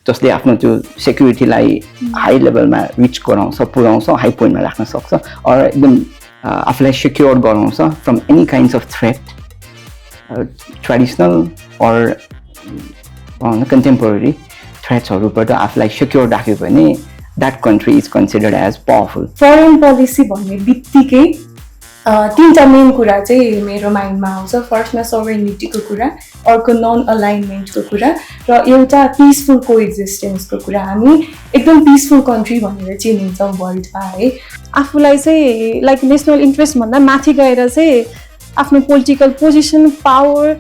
जसले आफ्नो त्यो सेक्युरिटीलाई हाई लेभलमा रिच गराउँछ पुर्याउँछ हाई पोइन्टमा राख्न सक्छ अर एकदम आफूलाई सेक्योर गराउँछ from any kinds of threat traditional or contemporary थ्रेट्सहरूबाट आफूलाई सेक्योर राख्यो भने that country is considered as powerful foreign policy भन्ने बित्तिकै तीनटा मेन कुरा चाहिँ मेरो माइन्डमा आउँछ फर्स्टमा सोभरेनिटीको कुरा अर्को नन अलाइनमेन्टको कुरा र एउटा पिसफुल कोएक्जिस्टेन्सको कुरा हामी एकदम पिसफुल कन्ट्री भनेर चिनिन्छौँ वर्ल्डमा है आफूलाई चाहिँ लाइक नेसनल इन्ट्रेस्ट भन्दा माथि गएर चाहिँ आफ्नो पोलिटिकल पोजिसन पावर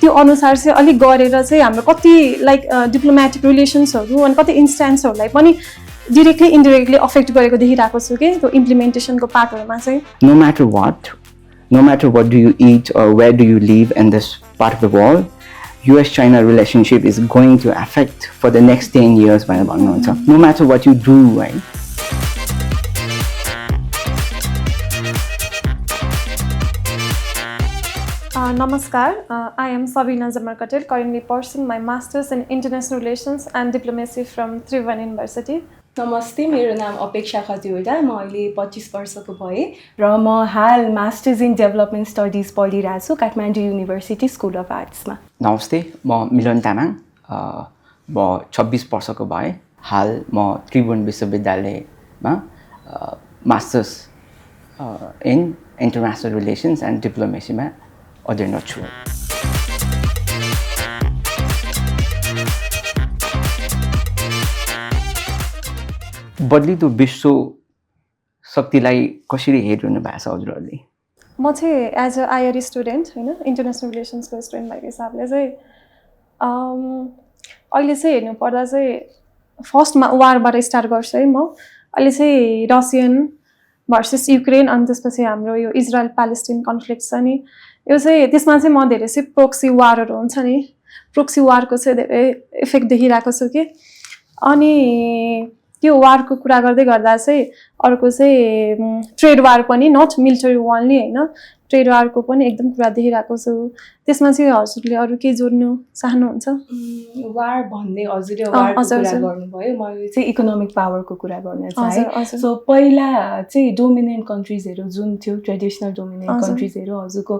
त्यो अनुसार चाहिँ अलिक गरेर चाहिँ हाम्रो कति लाइक डिप्लोमेटिक रिलेसन्सहरू अनि कति इन्स्टेन्सहरूलाई पनि डिरेक्टली इन्डिरेक्टली अफेक्ट गरेको देखिरहेको छु कि त्यो इम्प्लिमेन्टेसनको पार्टहरूमा चाहिँ no matter what do you eat or where do you live in this part of the world, US-China relationship is going to affect for the next 10 years भनेर भन्नुहुन्छ. No matter what you do, right? Namaskar, I am Sabina Zamarkatel, currently pursuing my Masters in International Relations and Diplomacy from Tribhuvan University. नमस्ते मेरो नाम अपेक्षा खतिवटा म अहिले 25 वर्षको भएँ र म हाल मास्टर्स इन डेभलपमेन्ट स्टडिज पढिरहेको छु काठमाडौँ युनिभर्सिटी स्कुल अफ आर्ट्समा नमस्ते म मिलन तामाङ म 26 वर्षको भएँ हाल म त्रिभुवन विश्वविद्यालयमा masters in international relations and डिप्लोमेसीमा अध्ययनरत छु बदलिदो विश्व शक्तिलाई कसरी हेरिरहनु भएको छ हजुरहरूले म चाहिँ एज अ आइआर स्टुडेन्ट होइन इन्टरनेसनल रिलेसन्सको स्टुडेन्ट भएको हिसाबले चाहिँ अहिले चाहिँ हेर्नुपर्दा चाहिँ फर्स्टमा वारबाट स्टार्ट गर्छु है म अहिले चाहिँ रसियन भर्सेस युक्रेन अनि त्यसपछि हाम्रो यो इजरायल प्यालेस्टाइन कन्फ्लिक्ट छ नि यो चाहिँ त्यसमा चाहिँ म धेरै चाहिँ प्रोक्सी वारहरू हुन्छ नि प्रोक्सी वारको चाहिँ धेरै इफेक्ट देखिरहेको छु कि अनि त्यो वारको कुरा गर्दै गर्दा चाहिँ अर्को चाहिँ ट्रेड वार पनि नट मिलिटरी वार नि होइन ट्रेड वारको पनि एकदम कुरा देखिरहेको छु त्यसमा चाहिँ हजुरले अरू केही जोड्नु चाहनुहुन्छ वार भन्ने हजुरले वारको कुरा गर्नुभयो मैले चाहिँ इकोनोमिक पावरको कुरा गर्न चाहे सो पहिला चाहिँ डोमिनेन्ट कन्ट्रिजहरू जुन थियो ट्रेडिसनल डोमिनेन्ट कन्ट्रिजहरू हजुरको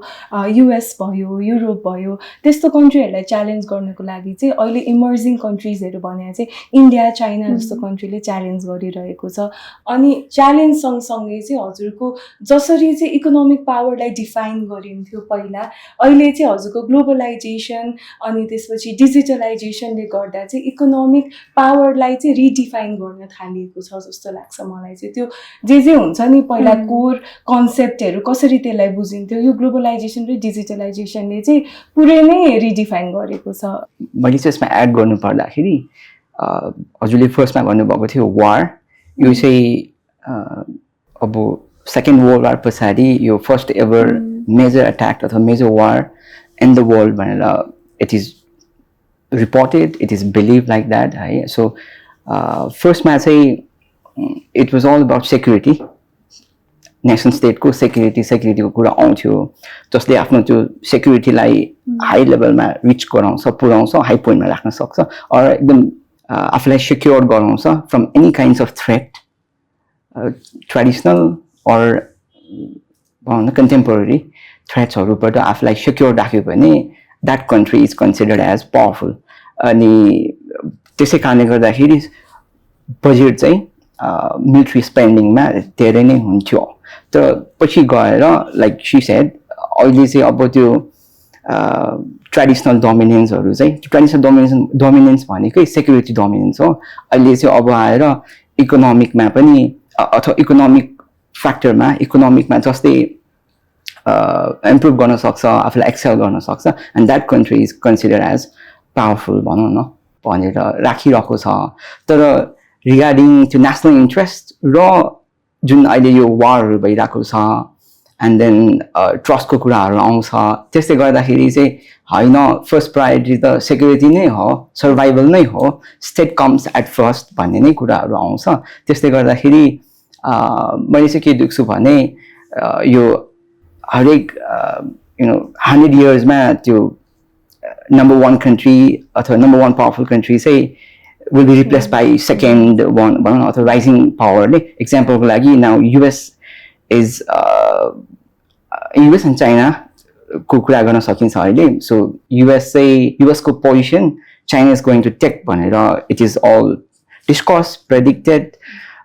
युएस भयो युरोप भयो त्यस्तो कन्ट्रीहरूलाई च्यालेन्ज गर्नको लागि चाहिँ अहिले इमर्जिङ कन्ट्रिजहरू भने चाहिँ इन्डिया चाइना जस्तो कन्ट्रीले च्यालेन्ज गरिरहेको छ अनि च्यालेन्ज सँगसँगै चाहिँ हजुरको जसरी चाहिँ इकोनोमिक पावरलाई डिफाइन गरिन्थ्यो पहिला अहिले चाहिँ हजुरको ग्लोबलाइजेसन अनि त्यसपछि डिजिटलाइजेसनले गर्दा चाहिँ इकोनोमिक पावरलाई चाहिँ रिडिफाइन गर्न थालिएको छ जस्तो लाग्छ मलाई चाहिँ त्यो जे हुन्छ नि पहिला कोर कन्सेप्टहरू कसरी त्यसलाई बुझिन्थ्यो यो ग्लोबलाइजेसन र डिजिटलाइजेसनले चाहिँ पुरै नै रिडिफाइन गरेको छ मैले चाहिँ यसमा एड गर्नु पर्दाखेरि हजुरले फर्स्टमा भन्नुभएको थियो वार यो चाहिँ अब सेकेन्ड वर्ल्ड वार पछाडि यो फर्स्ट एभर मेजर अट्याक अथवा major war in the world भनेर it is reported it is believe like that है सो फर्स्टमा चाहिँ it was all about security nation स्टेटको सेक्युरिटीको कुरा आउँथ्यो जसले आफ्नो त्यो सेक्युरिटीलाई हाई लेभलमा रिच गराउँछ पुर्याउँछ हाई पोइन्टमा राख्न सक्छ अर एकदम आफूलाई सेक्योर गराउँछ from any kinds of threat traditional or contemporary थ्रेट्सहरूबाट आफूलाई सेक्योर राख्यो भने that country is considered as powerful अनि त्यसै कारणले गर्दाखेरि बजेट चाहिँ मिलिट्री स्पेन्डिङमा धेरै नै हुन्थ्यो तर पछि गएर लाइक सी सेड अहिले चाहिँ अब त्यो ट्रेडिसनल डोमिनेन्सहरू चाहिँ ट्रेडिसनल डोमिनेन्स भनेकै सेक्युरिटी डोमिनेन्स हो अहिले चाहिँ अब आएर इकोनोमिकमा पनि अथवा इकोनोमिक फ्याक्टरमा इकोनोमिकमा जस्तै इम्प्रुभ गर्न सक्छ आफूलाई एक्सेल गर्न सक्छ and that country is consider as powerful भनौँ न भनेर राखिरहेको छ तर रिगार्डिङ त्यो नेसनल इन्ट्रेस्ट र जुन अहिले यो वारहरू भइरहेको छ एन्ड देन ट्रस्टको कुराहरू आउँछ त्यसले गर्दाखेरि चाहिँ होइन फर्स्ट प्रायोरिटी त सेक्युरिटी नै हो सर्भाइभल नै हो स्टेट कम्स एट फर्स्ट भन्ने नै कुराहरू आउँछ त्यसले गर्दाखेरि मैले चाहिँ के देख्छु भने यो हरेक 100 इयर्समा त्यो नम्बर 1 कन्ट्री अथवा नम्बर 1 पावरफुल कन्ट्री चाहिँ will be replaced by second one or rising power. Example now US is US and China को कुरा गर्न सकिन्छ अहिले. So US को position China is going to take भनेर it is all discussed, predicted.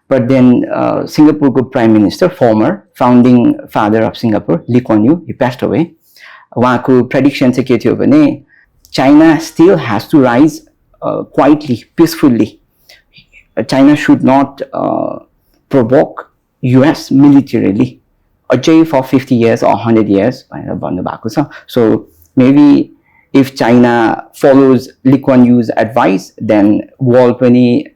But then Singapore को Prime Minister, former founding father of Singapore, Lee Kuan Yew, he passed away. उहाँको prediction चाहिँ के थियो भने China still has to rise quietly, peacefully. China should not provoke US militarily. For 50 years or 100 years. So maybe if China follows Lee Kuan Yew's advice, then wall pani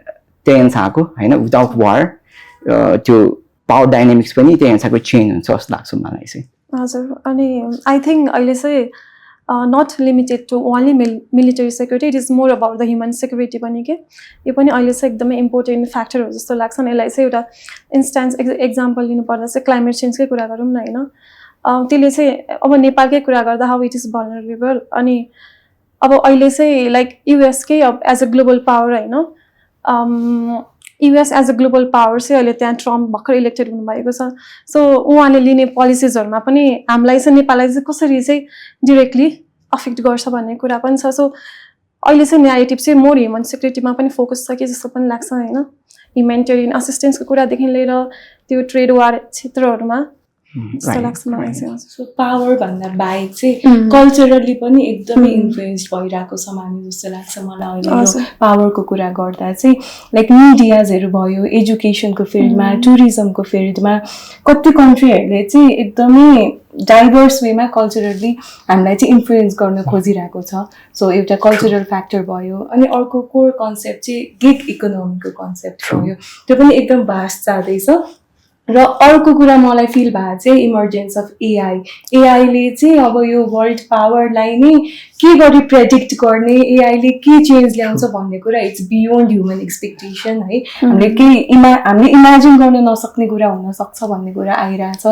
without war, to power dynamics pani change I think I say not limited to only military security. It is more about the human security पनि के यो पनि अहिले चाहिँ एकदमै important factor हो जस्तो लाग्छ नि. यसलाई चाहिँ एउटा इन्स्टेन्स एक्जाम्पल लिनु पर्दा चाहिँ क्लाइमेट चेन्जकै कुरा गरौँ न हैन. त्यसले चाहिँ अब नेपालकै कुरा गर्दा हाउ इट इज भल्नरेबल अनि अब अहिले चाहिँ लाइक युएस कै एज अ ग्लोबल पावर हैन. US as a global power चाहिँ अहिले त्यहाँ ट्रम्प भर्खर इलेक्टेड हुनुभएको छ. सो उहाँले लिने पोलिसिजहरुमा पनि हामीलाई चाहिँ नेपाललाई चाहिँ कसरी चाहिँ डाइरेक्टली अफेक्ट गर्छ भन्ने कुरा पनि छ. सो अहिले चाहिँ न्यारेटिभ चाहिँ मोर ह्युमन सेक्युरिटीमा पनि फोकस छ कि जस्तो पनि लाग्छ हैन. ह्युमेनिटेरियन असिस्टेन्सको कुरादेखि लिएर त्यो ट्रेड वार क्षेत्रहरुमा जस्तो लाग्छ मलाई चाहिँ. सो पावर भन्दा बाहेक चाहिँ कल्चरली पनि एकदमै इन्फ्लुएन्स्ड भइरहेको छ हामी जस्तो लाग्छ मलाई अहिले पावरको कुरा गर्दा चाहिँ. लाइक मिडियाजहरू भयो, एजुकेसनको फिल्डमा, टुरिज्मको फिल्डमा कति कन्ट्रीहरूले चाहिँ एकदमै डाइभर्स वेमा कल्चरली हामीलाई चाहिँ इन्फ्लुएन्स गर्न खोजिरहेको छ. सो एउटा कल्चरल फ्याक्टर भयो. अनि अर्को कोर कन्सेप्ट चाहिँ गिग इकोनोमीको कन्सेप्ट भयो. त्यो पनि एकदम भास्ट जाँदैछ. र अर्को कुरा मलाई फिल भएको चाहिँ इमर्जेन्स अफ एआईले चाहिँ अब यो वर्ल्ड पावरलाई नै के गरी प्रेडिक्ट गर्ने, एआईले के चेन्ज ल्याउँछ भन्ने कुरा इट्स बियोन्ड ह्युमन एक्सपेक्टेसन है. हामीले इमेजिन गर्न नसक्ने कुरा हुन सक्छ भन्ने कुरा आइरहेछ.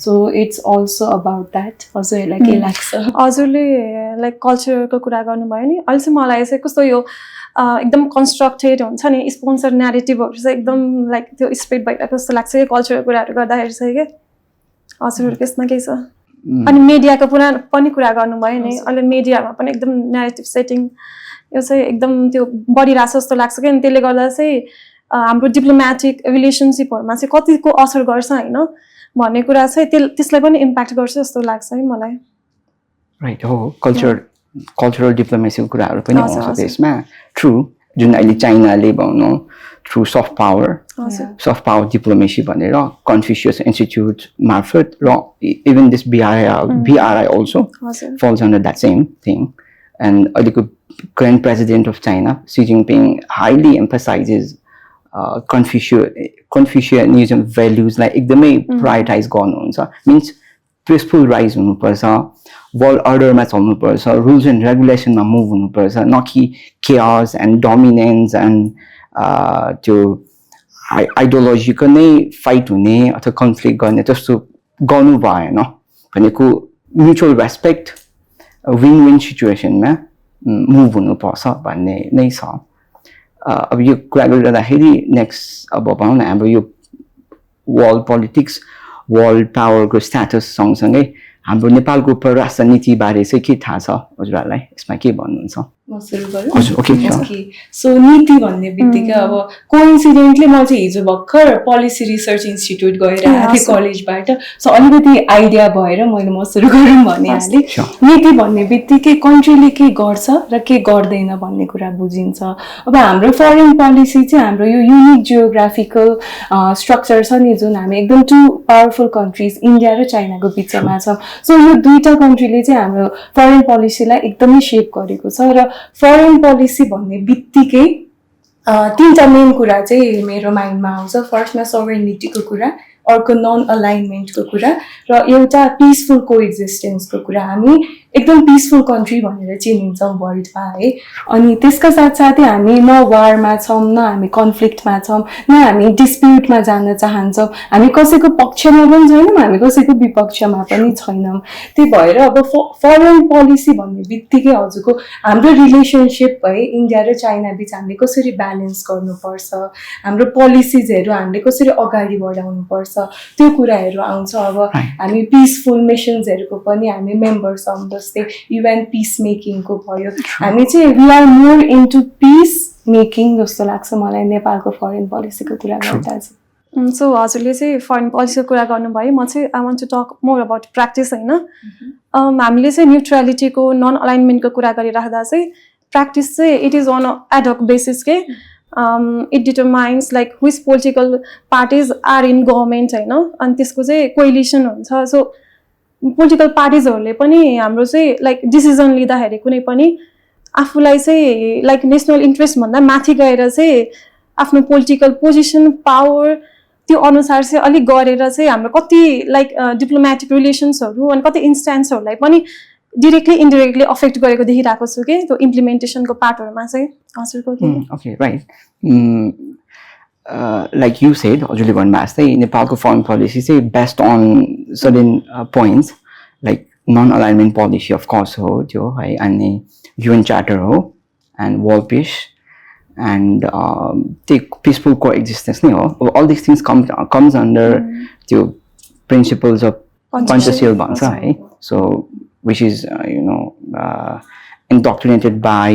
So it's also about that. हजुरहरूलाई के लाग्छ? हजुरले लाइक कल्चरको कुरा गर्नुभयो नि. अहिले चाहिँ मलाई चाहिँ कस्तो यो एकदम कन्स्ट्रक्टेड हुन्छ नि स्पोन्सर न्यारेटिभहरु चाहिँ एकदम लाइक त्यो स्प्रेड भइरहेको जस्तो लाग्छ कि कल्चरल कुराहरु गर्दाखेरि चाहिँ के. हजुरहरु त्यसमा के छ? अनि मिडियाको पनि कुरा गर्नुभयो नि. अहिले मिडियामा पनि एकदम न्यारेटिभ सेटिङ यो चाहिँ एकदम त्यो बढिरहेको जस्तो लाग्छ कि. अनि त्यसले गर्दा चाहिँ हाम्रो डिप्लोमेटिक रिलेसनशिपहरुमा चाहिँ कतिको असर गर्छ हैन भन्ने कुरा चाहिँ त्यसलाई पनि इम्प्याक्ट गर्छ जस्तो लाग्छ है मलाई. राइट हो. कल्चरल डिप्लोमेसीको कुराहरु पनि आउँछ त्यसमा. ट्रु जुन अहिले चाइनाले भनौँ थ्रु सफ्ट पावर डिप्लोमेसी भनेर कन्फ्युसियस इन्स्टिट्युट मार्फत र even this BRI also falls under that same thing. And अहिलेको current president of China, Xi Jinping, highly emphasizes Confucianism values like एकदमै prioritize गर्नुहुन्छ. Means peaceful rise हुनुपर्छ, वर्ल्ड अर्डरमा चल्नुपर्छ, rules and रेगुलेसनमा move हुनुपर्छ, न कि chaos and dominance and त्यो आइडियोलोजीको नै फाइट हुने अथवा कन्फ्लिक्ट गर्ने त्यस्तो गर्नु भएन. भनेको म्युचुअल रेस्पेक्ट विन विन सिचुएसनमा मुभ हुनुपर्छ भन्ने नै छ. अब यो कुरा गरिरहँदाखेरि नेक्स्ट अब भनौँ न हाम्रो यो वर्ल्ड पोलिटिक्स, वर्ल्ड पावरको स्ट्याटस सँगसँगै हाम्रो नेपालको परराष्ट्र नीति बारे चाहिँ के थाहा छ हजुरहरूलाई? यसमा के भन्नुहुन्छ? म सुरु गरौँ? सो नीति भन्ने बित्तिकै अब कोइन्सिडेन्टली म चाहिँ हिजो भर्खर पोलिसी रिसर्च इन्स्टिट्युट गएर आएको थिएँ कलेजबाट. सो अलिकति आइडिया भएर म सुरु गरौँ भनिहालेँ. नीति भन्ने बित्तिकै कन्ट्रीले के गर्छ र के गर्दैन भन्ने कुरा बुझिन्छ. अब हाम्रो फरेन पोलिसी चाहिँ हाम्रो यो युनिक जियोग्राफिकल स्ट्रक्चर छ नि जुन हामी एकदम टु पावरफुल कन्ट्रिज इन्डिया र चाइनाको बिचमा छ. सो यो दुईटा कन्ट्रीले चाहिँ हाम्रो फरेन पोलिसीलाई एकदमै सेप गरेको छ. र फरेन पोलिसी भन्ने बित्तिकै तीनटा मेन कुरा चाहिँ मेरो माइन्डमा आउँछ. फर्स्टमा सोभरेनिटीको कुरा, अर्को नन अलाइनमेन्टको कुरा र एउटा पिसफुल कोएक्जिस्टेन्सको कुरा. हामी एकदम पिसफुल कन्ट्री भनेर चिनिन्छौँ वर्ल्डमा है। अनि त्यसका साथसाथै हामी न वारमा छौँ, न हामी कन्फ्लिक्टमा छौँ, न हामी डिस्प्युटमा जान चाहन्छौँ, हामी कसैको पक्षमा पनि छैनौँ, हामी कसैको विपक्षमा पनि छैनौँ। त्यही भएर अब फरेन पोलिसी भन्ने बित्तिकै हजुरको हाम्रो रिलेसनसिप है इन्डिया र चाइना बिच हामीले कसरी ब्यालेन्स गर्नुपर्छ, हाम्रो पोलिसिजहरू हामीले कसरी अगाडि बढाउनुपर्छ, त्यो कुराहरू आउँछ। अब हामी पिसफुल मिसन्सहरूको पनि हामी मेम्बर छौँ, जस्तै युएन पिस मेकिङको भयो। हामी चाहिँ we are more into peace making जस्तो लाग्छ मलाई नेपालको फरेन पोलिसीको कुरा गर्दा चाहिँ। सो हजुरले चाहिँ फरेन पोलिसीको कुरा गर्नुभयो, म चाहिँ I want to talk more about practice होइन। हामीले चाहिँ न्युट्रलिटीको नन अलाइनमेन्टको कुरा गरिराख्दा चाहिँ प्र्याक्टिस चाहिँ it is on ad hoc basis के it determines like which political parties are in government होइन, अनि त्यसको चाहिँ कोइलिसन हुन्छ। सो पोलिटिकल पार्टिजहरूले पनि हाम्रो चाहिँ लाइक डिसिजन लिँदाखेरि कुनै पनि आफूलाई चाहिँ लाइक नेसनल इन्ट्रेस्टभन्दा माथि गएर चाहिँ आफ्नो पोलिटिकल पोजिसन पावर त्यो अनुसार चाहिँ अलिक गरेर चाहिँ हाम्रो कति लाइक डिप्लोमेटिक रिलेसन्सहरू अनि कति इन्स्टेन्सहरूलाई पनि डिरेक्टली इन्डिरेक्टली अफेक्ट गरेको देखिरहेको छु कि त्यो इम्प्लिमेन्टेसनको पार्टहरूमा चाहिँ हजुरको okay right like you said हजुरले भन्नुभएको जस्तै नेपालको फरेन पोलिसी चाहिँ based on certain points like non alignment policy of course हो त्यो है, अनि युएन चार्टर हो एन्ड वर्ल्ड पिस एन्ड त्यो पिसफुल को एक्जिस्टेन्स नै हो। All this things comes under त्यो प्रिन्सिपल्स अफ पञ्चशील भन्छ है। So which is indoctrinated by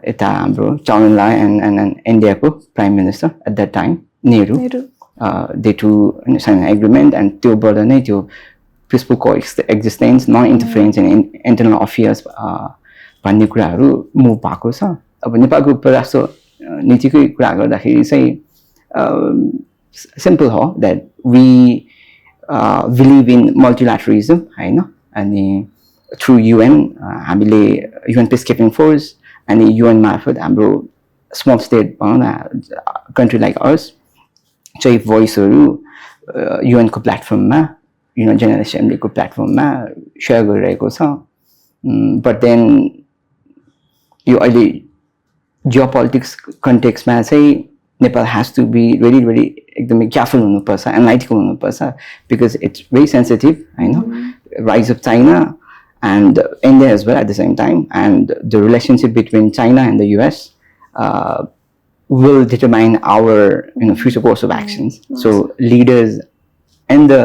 यता हाम्रो चाउमिनलाई and इन्डियाको prime minister at that time Nehru they to sign agreement and त्योबाट नै त्यो पिसफुल को existence non interference in internal affairs भन्ने कुराहरू मुभ भएको छ। अब नेपालको परराष्ट्र नीतिकै कुरा गर्दाखेरि चाहिँ सिम्पल हो द्याट वी बिलिभ इन मल्टिल्याटरलिजम होइन, अनि थ्रु युएन हामीले युएन पिस किपिङ फोर्स अनि युएन मार्फत हाम्रो स्मल स्टेट भनौँ न कन्ट्री लाइक अर्स चाहिँ भोइसहरू युएनको प्लेटफर्ममा युनाइटेड जेनरल एसेम्ब्लीको प्लेटफर्ममा सेयर गरिरहेको छ। बट देन यो अहिले जियोपोलिटिक्स कन्टेक्स्टमा चाहिँ Nepal has to be very very एकदमै केयरफुल हुनुपर्छ, एनालाइटिकल हुनुपर्छ, बिकज इट्स भेरी सेन्सिटिभ होइन। Rise of China and India as well at the same time, and the relationship between China and the US will determine our future course of actions. So leaders in the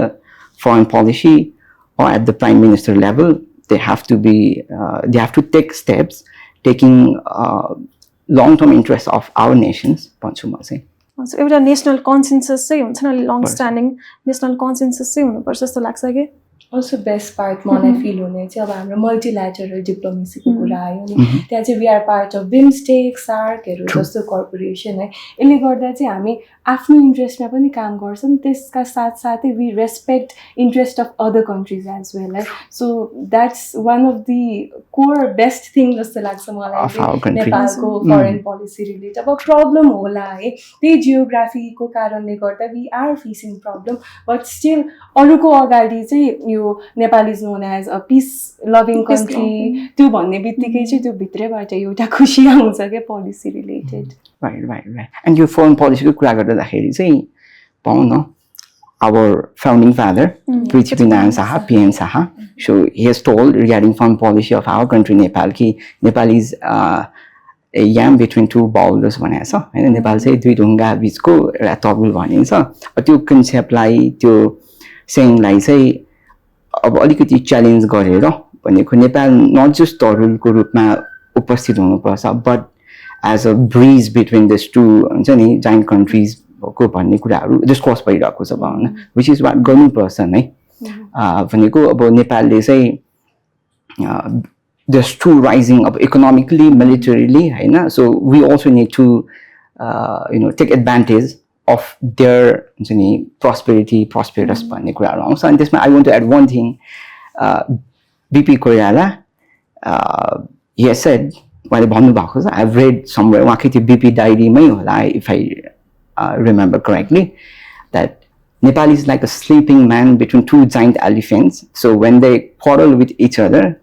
foreign policy or at the prime minister level, they have to take steps taking long-term interests of our nations. So एउटा national consensus चाहिँ हुन्छ न, long standing national consensus चाहिँ हुनुपर्छ जस्तो लाग्छ कि। Also best part मलाई फिल हुने चाहिँ अब हाम्रो मल्टिल्याटरल डिप्लोमेसीको कुरा आयो नि, त्यहाँ चाहिँ we are part of BIMSTEC सार्कहरू जस्तो कर्पोरेसन है। यसले गर्दा चाहिँ हामी आफ्नो इन्ट्रेस्टमा पनि काम गर्छौँ, त्यसका साथसाथै we respect interest of other countries as well है। So that's one of the core best thing जस्तो लाग्छ मलाई नेपालको फरेन पोलिसी रिलेटेड। अब प्रब्लम होला है, त्यही जियोग्राफीको कारणले गर्दा we are facing problem, but still अरूको अगाडि चाहिँ यो Nepal is known as a peace loving country त्यो भन्ने बित्तिकै चाहिँ त्यो भित्रैबाट एउटा खुसी आउँछ क्या policy related. Right right right. And यो फरेन पोलिसीको कुरा गर्दाखेरि चाहिँ पाउँ न our founding father, Prithviraj Saha, PM Saha. So he has told regarding foreign policy of our country, Nepal, ki Nepal is a yam between two boulders भनेको छ हैन। नेपाल चाहिँ दुई ढुङ्गा बीचको एउटा तबुल भनिन्छ। त्यो कन्सेप्टलाई त्यो सेङलाई चाहिँ अब अलिकति च्यालेन्ज गरेर भनेको नेपाल नट जस्ट तरुलको रूपमा उपस्थित हुनुपर्छ, but as a bridge between this two हुन्छ नि जाइन्ट कन्ट्रिज को भन्ने कुराहरू डिस्कस भइरहेको छ भनौँ न, विच इज वाट गर्नुपर्छ नै भनेको। अब नेपालले चाहिँ there's two rising up economically, militarily, हैन। So we also need to take advantage of their prosperous भन्ने कुराहरू आउँछ। अनि त्यसमा I want to add one thing. BP Koirala, he has said, उहाँले भन्नुभएको छ, I've read somewhere उहाँकै त्यो BP डायरीमै होला, if I remember correctly, that Nepal is like a sleeping man between two giant elephants. So when they quarrel with each other,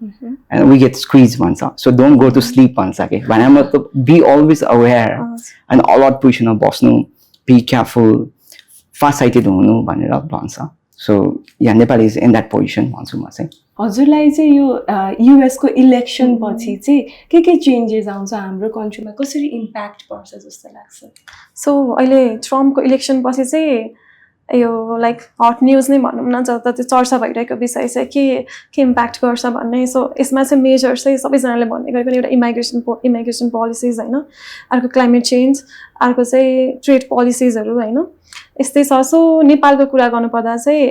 and we get squeezed once. So don't go to sleep once. Okay, be always aware and alert position of bosnu. Be careful. Far-sighted हुनु भनेर भन्छ. So yeah, Nepal is in that position भन्छु म चाहिँ. हजुरलाई चाहिँ यो US को इलेक्सन पछि चाहिँ के चेन्जेस आउँछ हाम्रो कन्ट्रीमा कसरी इम्प्याक्ट पर्छ जस्तो लाग्छ? सो अहिले ट्रम्पको इलेक्सन पछि चाहिँ यो लाइक हट न्युज नै भनौँ न, जता त्यो चर्चा भइरहेको विषय चाहिँ के इम्प्याक्ट गर्छ भन्ने. सो यसमा चाहिँ मेजर चाहिँ सबैजनाले भन्ने गरेको एउटा इमिग्रेसन पोलिसिज होइन, अर्को क्लाइमेट चेन्ज, अर्को चाहिँ ट्रेड पोलिसिजहरू होइन, यस्तै छ. सो नेपालको कुरा गर्नुपर्दा चाहिँ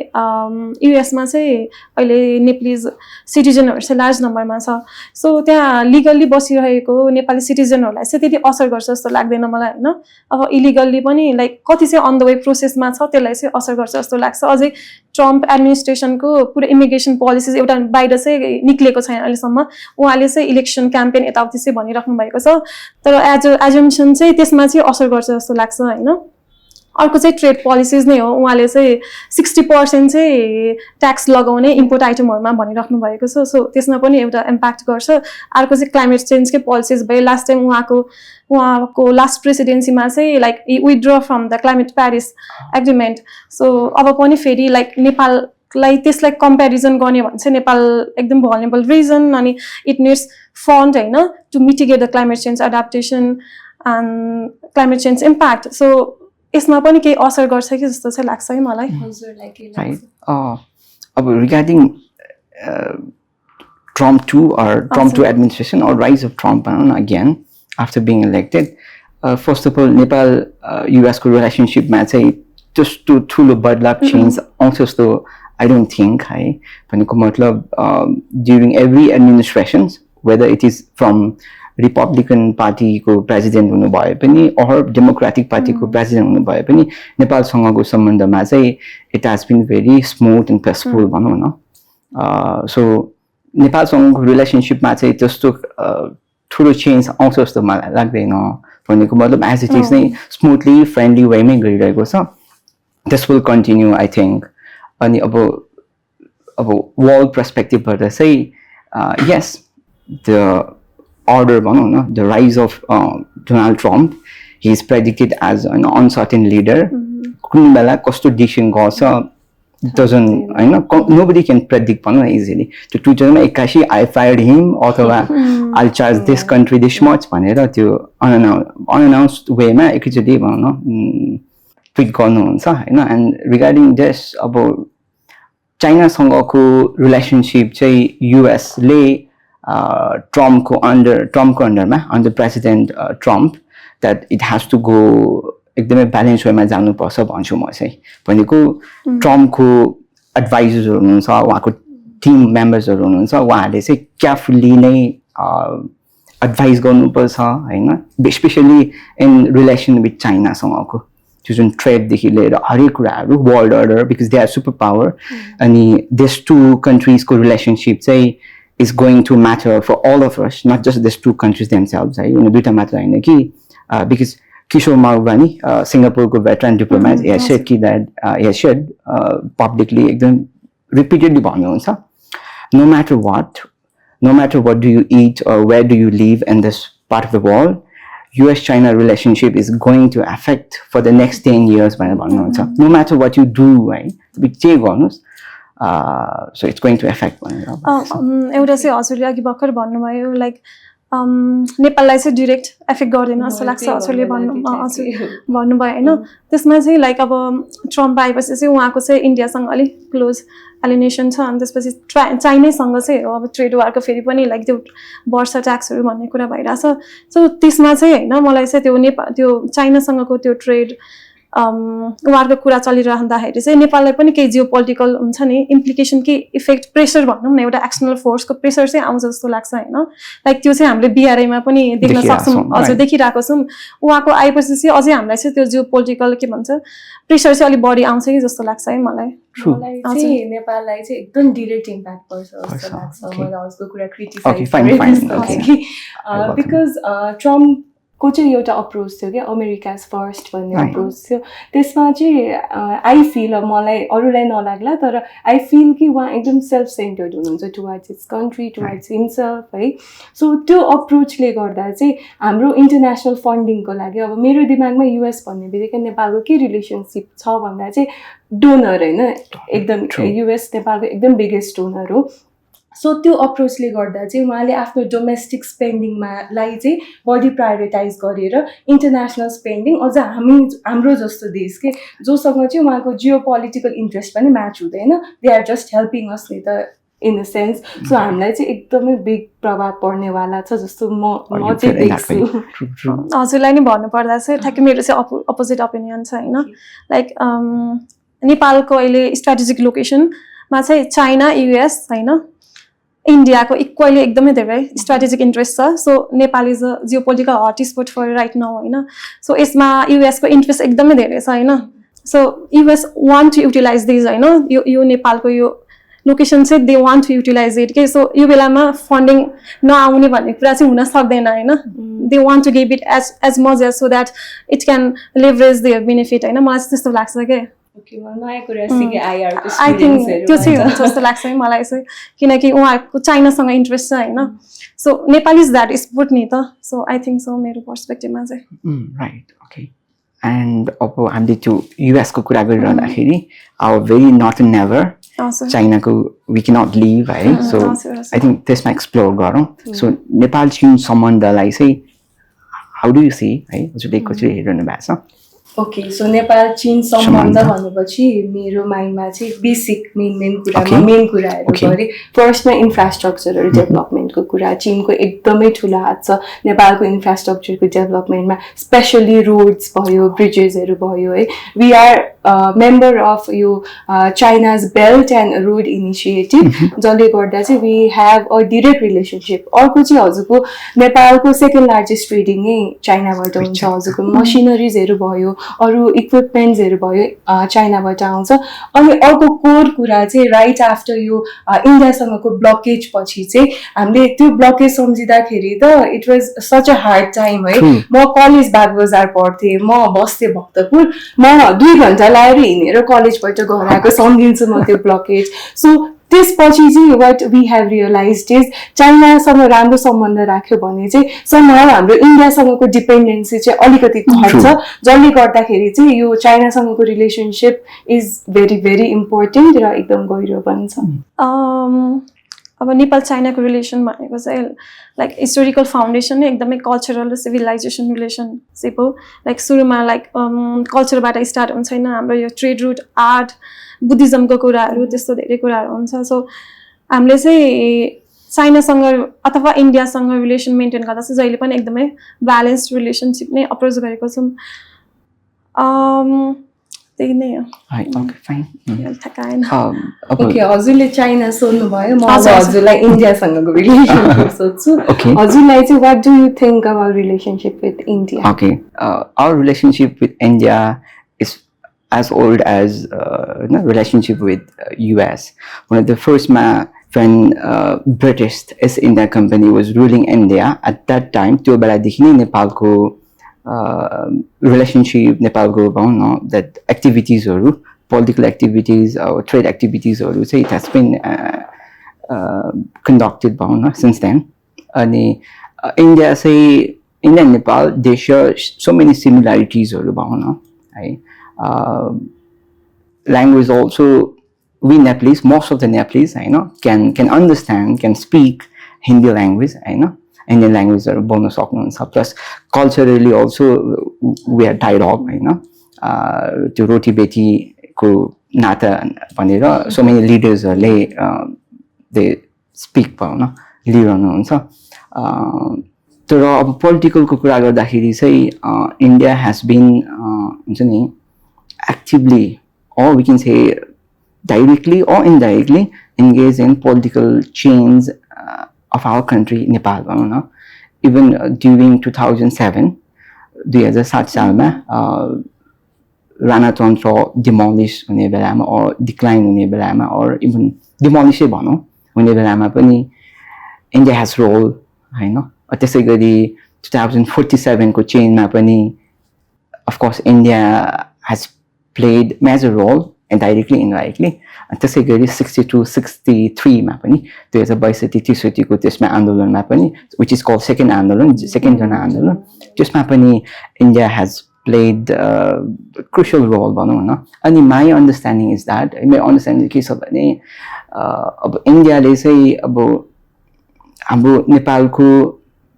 युएसमा चाहिँ अहिले नेप्लिज सिटिजनहरू चाहिँ लार्ज नम्बरमा छ. सो त्यहाँ लिगल्ली बसिरहेको नेपाली सिटिजनहरूलाई चाहिँ त्यति असर गर्छ जस्तो लाग्दैन मलाई होइन. अब इलिगल्ली पनि लाइक कति चाहिँ अन द वे प्रोसेसमा छ त्यसलाई चाहिँ असर गर्छ जस्तो लाग्छ. अझै ट्रम्प एडमिनिस्ट्रेसनको पुरा इमिग्रेसन पोलिसिज एउटा बाहिर चाहिँ निक्लेको छैन अहिलेसम्म. उहाँले चाहिँ इलेक्सन क्याम्पेन यताउति चाहिँ भनिराख्नु भएको छ, तर एजम्सन चाहिँ त्यसमा चाहिँ असर गर्छ जस्तो लाग्छ होइन. अर्को चाहिँ ट्रेड पोलिसिज नै हो. उहाँले चाहिँ 60% चाहिँ ट्याक्स लगाउने इम्पोर्ट आइटमहरूमा भनिराख्नु भएको छ. सो त्यसमा पनि एउटा इम्प्याक्ट गर्छ. अर्को चाहिँ क्लाइमेट चेन्जकै पोलिसिज भयो. लास्ट टाइम उहाँको लास्ट प्रेसिडेन्सीमा चाहिँ like withdraw from the climate Paris agreement. So अब पनि फेरि लाइक नेपाललाई त्यसलाई कम्पेरिजन गर्ने भने चाहिँ नेपाल एकदम भल्नेबल रिजन, अनि इट निड्स फन्ड होइन to mitigate the climate change adaptation and climate change impact. So यसमा पनि केही असर गर्छ कि जस्तो चाहिँ लाग्छ है मलाई. अब regarding Trump 2 or Trump 2 administration or rise of Trump again after being elected, first of all Nepal US को relationship मा चाहिँ त्यस्तो ठुलो बदलाव चेन्ज आउँछ जस्तो I don't think है. भनेको मतलब during every administrations, whether it is from Republican Party को प्रेसिडेन्ट हुनु भए पनि or Democratic Party को प्रेसिडेन्ट हुनु भए पनि नेपालसँगको सम्बन्धमा चाहिँ it has been very smooth and peaceful भनौँ न. So नेपालसँगको रिलेसनसिपमा चाहिँ त्यस्तो ठुलो चेन्ज आउँछ जस्तो मलाई लाग्दैन. भनेको मतलब एज इट इज नै स्मुथली फ्रेन्डली वेमै गइरहेको छ. This will continue I think. अनि अब वर्ल्ड पर्सपेक्टिभबाट चाहिँ यस द order भनौँ न, the rise of Donald Trump, he is predicted as an uncertain leader. कुन बेला कस्तो डिसिसन गर्छ doesn't होइन, nobody can predict भनौँ न easily. त्यो ट्विटरमा एक्कासी I fired him अथवा I'll charge this country this much भनेर त्यो unannounced वेमा एकैचोटि भनौँ न ट्विट गर्नुहुन्छ होइन. एन्ड रिगार्डिङ दिस अब चाइनासँगको रिलेसनसिप चाहिँ युएसले ट्रम्पको अन्डरमा under president Trump that it has to go एकदमै ब्यालेन्स वेमा जानुपर्छ भन्छु म चाहिँ. भनेको ट्रम्पको एडभाइजर्सहरू हुनुहुन्छ, उहाँको टिम मेम्बर्सहरू हुनुहुन्छ, उहाँहरूले चाहिँ केयरफुल्ली नै एडभाइस गर्नुपर्छ होइन, स्पेसली इन रिलेसन विथ चाइनासँगको त्यो जुन ट्रेडदेखि लिएर हरेक कुराहरू, world order, because they are super power. अनि दिस टु कन्ट्रिजको रिलेसनसिप चाहिँ is going to matter for all of us, not just these two countries themselves. Right? दुईटा मात्र होइन कि because Kishore Mahbubani, Singapore veteran diplomat, he has said that he has said publicly, repeatedly भन्नुहुन्छ, no matter what do you eat or where do you live in this part of the world, US-China relationship is going to affect for the next 10 years भनेर भन्नुहुन्छ. No matter what you do, right? जे गर्नुहोस्, so it's going to affect एउटा चाहिँ हजुरले अघि भर्खर भन्नुभयो लाइक नेपाललाई चाहिँ डिरेक्ट एफेक्ट गर्दैन जस्तो लाग्छ हजुरले भन्नुभयो होइन. त्यसमा चाहिँ लाइक अब ट्रम्प आएपछि चाहिँ उहाँको चाहिँ इन्डियासँग अलिक क्लोज एलिनेसन छ. अनि त्यसपछि चाइनैसँग चाहिँ हो अब ट्रेड वारको फेरि पनि लाइक त्यो वर्ष ट्याक्सहरू भन्ने कुरा भइरहेछ. सो त्यसमा चाहिँ होइन मलाई चाहिँ त्यो चाइनासँगको त्यो ट्रेड वारको कुरा चलिरहँदाखेरि चाहिँ नेपाललाई पनि केही जियोपोलिटिकल हुन्छ नि इम्प्लिकेसन, केही इफेक्ट, प्रेसर भनौँ न, एउटा एक्सटर्नल फोर्सको प्रेसर चाहिँ आउँछ जस्तो लाग्छ होइन. लाइक त्यो चाहिँ हामीले बिआरआईमा पनि देख्न सक्छौँ, अझ देखिरहेको छौँ. उहाँको आएपछि चाहिँ अझै हामीलाई चाहिँ त्यो जियोपोलिटिकल के भन्छ प्रेसर चाहिँ अलिक बढी आउँछ कि जस्तो लाग्छ है मलाई. नेपाललाई चाहिँ एकदम डिरेक्ट इम्प्याक्ट पर्छ जस्तो लाग्छ. मैले उसको कुरा क्रिटिसाइज गरेँ कि बिकज ट्रम्प को चाहिँ एउटा अप्रोच थियो क्या अमेरिकाज फर्स्ट भन्ने अप्रोच थियो त्यसमा चाहिँ आई फिल मलाई अरूलाई नलाग्ला तर आई फिल कि उहाँ एकदम सेल्फ सेन्टर्ड हुनुहुन्छ towards it's country towards himself है सो त्यो अप्रोचले गर्दा चाहिँ हाम्रो इन्टरनेसनल फन्डिङको लागि अब मेरो दिमागमा युएस भन्ने बित्तिकै नेपालको के रिलेसनसिप छ भन्दा चाहिँ डोनर होइन एकदम युएस नेपालको एकदम बिगेस्ट डोनर हो सो त्यो अप्रोचले गर्दा चाहिँ उहाँले आफ्नो डोमेस्टिक स्पेन्डिङलाई चाहिँ बढी प्रायोरिटाइज गरेर इन्टरनेसनल स्पेन्डिङ अझ हाम्रो जस्तो देश के जोसँग चाहिँ उहाँको जियोपोलिटिकल इन्ट्रेस्ट पनि म्याच हुँदैन दे आर जस्ट हेल्पिङ अस नि त इन अ सेन्स सो हामीलाई चाहिँ एकदमै बिग प्रभाव पर्नेवाला छ जस्तो म चाहिँ देख्छु हजुरलाई नि भन्नुपर्दा चाहिँ ठ्याक्कै मेरो चाहिँ अपोजिट ओपिनियन छ होइन लाइक नेपालको अहिले स्ट्राटेजिक लोकेसनमा चाहिँ चाइना युएस होइन इन्डियाको इक्वली एकदमै धेरै स्ट्राटेजिक इन्ट्रेस्ट छ so Nepal is a geopolitical hot spot for right now होइन सो यसमा युएसको इन्ट्रेस्ट एकदमै धेरै छ होइन so US want to utilise these होइन यो नेपालको यो लोकेसन चाहिँ they want to utilise it के सो यो बेलामा फन्डिङ नआउने भन्ने कुरा चाहिँ हुन सक्दैन होइन they want to give it as much as so that it can leverage their benefit होइन मलाई चाहिँ त्यस्तो लाग्छ क्या आई थिङ्क त्यो चाहिँ हुन्छ जस्तो लाग्छ है मलाई चाहिँ किनकि उहाँहरूको चाइनासँग इन्ट्रेस्ट छ होइन so Nepal is that sport नि त सो आई थिङ्क सो मेरो पर्सपेक्टिभमा चाहिँ राइट ओके एन्ड अब हामीले त्यो युएसको कुरा गरिरहँदाखेरि आवर भेरी नट नेभर चाइनाको वी क्यानट लिभ है सो आई थिङ्क त्यसमा एक्सप्लोर गरौँ सो नेपाल चीन सम्बन्धलाई चाहिँ हाउ डु यु सी है हजुरले कसरी हेरिरहनु भएको छ ओके सो नेपाल चीन सम्बन्ध भनेपछि मेरो माइन्डमा चाहिँ बेसिक मेन कुराहरू गरे फर्स्टमा इन्फ्रास्ट्रक्चरहरू डेभलपमेन्टको कुरा चीनको एकदमै ठुलो हात छ नेपालको इन्फ्रास्ट्रक्चरको डेभलपमेन्टमा स्पेसली रोड्स भयो ब्रिजेसहरू भयो है वी आर मेम्बर अफ यो China's belt and road initiative जसले गर्दा चाहिँ we have a direct relationship अर्को चाहिँ हजुरको नेपालको सेकेन्ड लार्जेस्ट ट्रेडिङै चाइनाबाट हुन्छ हजुरको मसिनरिजहरू भयो अरू इक्विपमेन्ट्सहरू भयो चाइनाबाट आउँछ अनि अर्को कोर कुरा चाहिँ राइट आफ्टर यो इन्डियासँगको ब्लकेज पछि चाहिँ हामीले त्यो ब्लकेज सम्झिँदाखेरि त it was such a hard time है म कलेज बागबजार पढ्थेँ म बस्थेँ भक्तपुर म 2 घन्टा लाएर हिँडेर कलेजबाट घर आएको सम्झिन्छु म त्यो ब्लकेज सो त्यसपछि चाहिँ what we have realise is चाइनासँग राम्रो सम्बन्ध राख्यो भने चाहिँ समहाउ हाम्रो इन्डियासँगको डिपेन्डेन्सी चाहिँ अलिकति घट्छ जसले गर्दाखेरि चाहिँ यो चाइनासँगको relationship is very very important र एकदम गहिरो पनि छ अब नेपाल चाइनाको रिलेसन भनेको चाहिँ लाइक हिस्टोरिकल फाउन्डेसन नै एकदमै कल्चरल र सिभिलाइजेसन रिलेसनसिप हो लाइक सुरुमा लाइक कल्चरबाट स्टार्ट हुन्छ होइन हाम्रो यो ट्रेड रुट आर्ट बुद्धिज्मको कुराहरू त्यस्तो धेरै कुराहरू हुन्छ सो हामीले चाहिँ चाइनासँग अथवा इन्डियासँग रिलेसन मेन्टेन गर्दा चाहिँ जहिले पनि एकदमै ब्यालेन्स्ड रिलेसनसिप नै अप्रोच गरेको छौँ त्यही नै हो ओके हजुरले चाइना सोध्नु भयो म हजुरलाई इन्डियासँगको रिलेसनसिप सोध्छु हजुरलाई चाहिँ what do you think about relationship with India okay our relationship with India is as old as relationship with US. One of the first when British East India Company was ruling India at that time, त्यो बेलादेखि नै नेपालको relationship नेपालको भनौँ न that activitiesहरू political activities or trade activitiesहरू चाहिँ it has been conducted भनौँ न since then. अनि India चाहिँ India and Nepal they share so many similarities-हरू भनौँ न है language also we Nepalese most of the Nepalese can understand can speak Hindi language Indian language are bonus सक्नुहुन्छ plus culturally also we are tied up त्यो रोटी बेटी को नाता भनेर so many leaders they speak भनौँ न लिइरहनुहुन्छ तर अब पोलिटिकलको कुरा गर्दाखेरि चाहिँ इन्डिया हेज बिन हुन्छ नि actively or we can say directly or indirectly engaged in political change of our country Nepal even during 2007 2007 सालमा राणातन्त्र demolish हुने बेलामा or decline हुने बेलामा or even demolish भनौँ हुने बेलामा पनि India has role हैन त्यसै गरी 2047 को चेन्जमा पनि of course India has played major role indirectly indirectly त्यसै गरी 62-63 मा पनि 2062-63 को त्यसमा आन्दोलनमा पनि which is called second आन्दोलन second जन आन्दोलन त्यसमा पनि India has played a crucial role भनौँ न अनि my understanding is that मेरो understanding के छ भने अब इन्डियाले चाहिँ अब हाम्रो नेपालको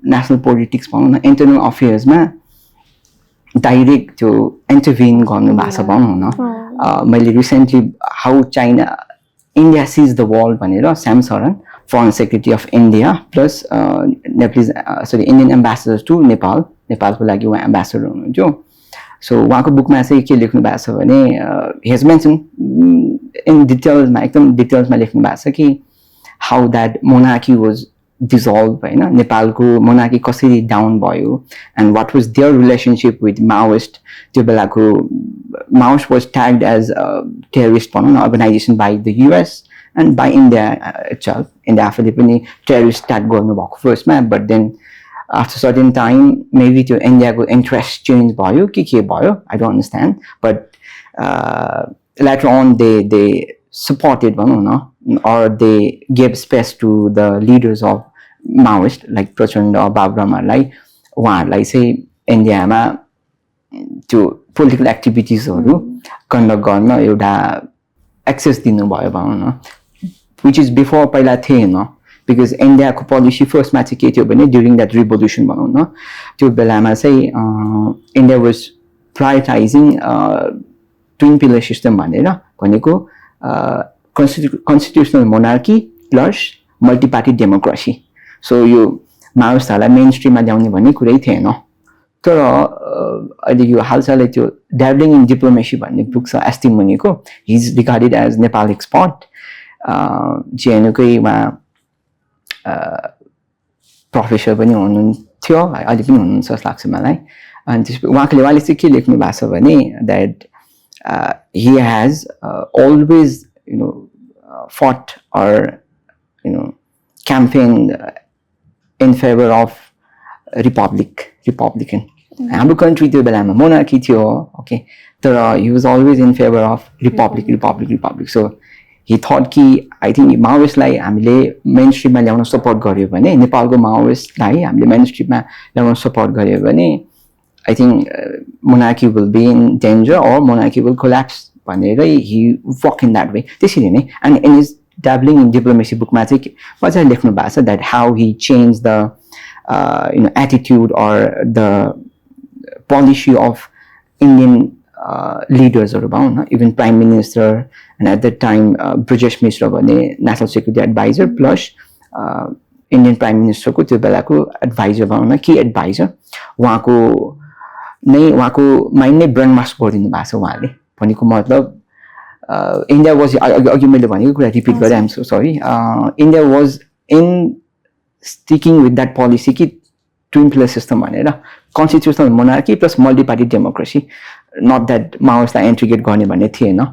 नेसनल पोलिटिक्स भनौँ न इन्टरनल अफेयर्समा डाइरेक्ट त्यो इन्टरभेन गर्नु भएको छ भनौँ न मैले recently how China India sees the world भनेर Shyam Saran foreign secretary of India plus Nepalese sorry Indian ambassador to नेपालको लागि उहाँ एम्बेसडर हुनुहुन्थ्यो सो उहाँको बुकमा चाहिँ के लेख्नु भएको छ भने हेज मेन्सन इन डिटेल्समा एकदम डिटेल्समा लेख्नु भएको छ कि how that monarchy was dissolved होइन नेपालको मोनार्की कसरी डाउन भयो and what was their relationship with Maoist त्यो बेलाको Maoist was tagged as terrorist भनौँ न organisation by the US and by India itself India आफूले पनि टेररिस्ट ट्याग गर्नुभएको फर्स्टमा but then after certain time maybe त्यो इन्डियाको इन्ट्रेस्ट चेन्ज भयो के भयो I don't understand but later on they supported भनौँ न or they gave space to the leaders of Maoist like Prachanda बाबुरामहरूलाई उहाँहरूलाई चाहिँ इन्डियामा त्यो पोलिटिकल एक्टिभिटिजहरू कन्डक्ट गर्न एउटा एक्सेस दिनुभयो भनौँ न विच इज बिफोर पहिला थिएन बिकज इन्डियाको पोलिसी फर्स्टमा चाहिँ के थियो भने ड्युरिङ द्याट रिभोल्युसन भनौँ न त्यो बेलामा चाहिँ India was prioritising twin pillar system भनेको constitutional monarchy plus multi-party democracy. So यो माओइस्टहरूलाई मेन स्ट्रिममा ल्याउने भन्ने कुरै थिएन तर अहिले यो हालसालै त्यो ड्याब्लिङ इन डिप्लोमेसी भन्ने बुक छ एस्टिमुनीको he is regarded as Nepal expert जिएनयुकै उहाँ प्रोफेसर पनि हुनुहुन्थ्यो अहिले पनि हुनुहुन्छ जस्तो लाग्छ मलाई अनि त्यसपछि उहाँले चाहिँ के लेख्नु भएको छ भने that he has always fought or campaigned in favor of republican हाम्रो कन्ट्री त्यो बेलामा मोनार्की थियो ओके तर he was always in favor of republic so he thought कि आई थिङ्क माओइस्टलाई हामीले मेन स्ट्रिममा ल्याउन सपोर्ट गर्यो भने नेपालको माओइस्टलाई हामीले मेन स्ट्रिममा ल्याउन सपोर्ट गर्यो भने I think monarchy will be in danger or monarchy will collapse भनेरै he walk in that way त्यसरी नै and in his dabbling in diplomacy book मा चाहिँ मजाले लेख्नु भएको छ that how he changed the attitude or the policy of Indian leaders भनौँ न even prime minister and at that time Brajesh Mishra भने national security advisor plus Indian prime minister को त्यो बेलाको advisor भनौँ न key advisor उहाँको mind नै ब्रेन मास गरिदिनु भएको छ उहाँले भनेको मतलब इन्डिया वाज अघि मैले भनेको कुरा रिपिट गरेँ I'm so sorry India was in sticking with that policy कि ट्विन पिलर सिस्टम भनेर constitutional monarchy plus multi party democracy not that माओइस्टलाई इन्ट्रिगेट गर्ने भन्ने थिएन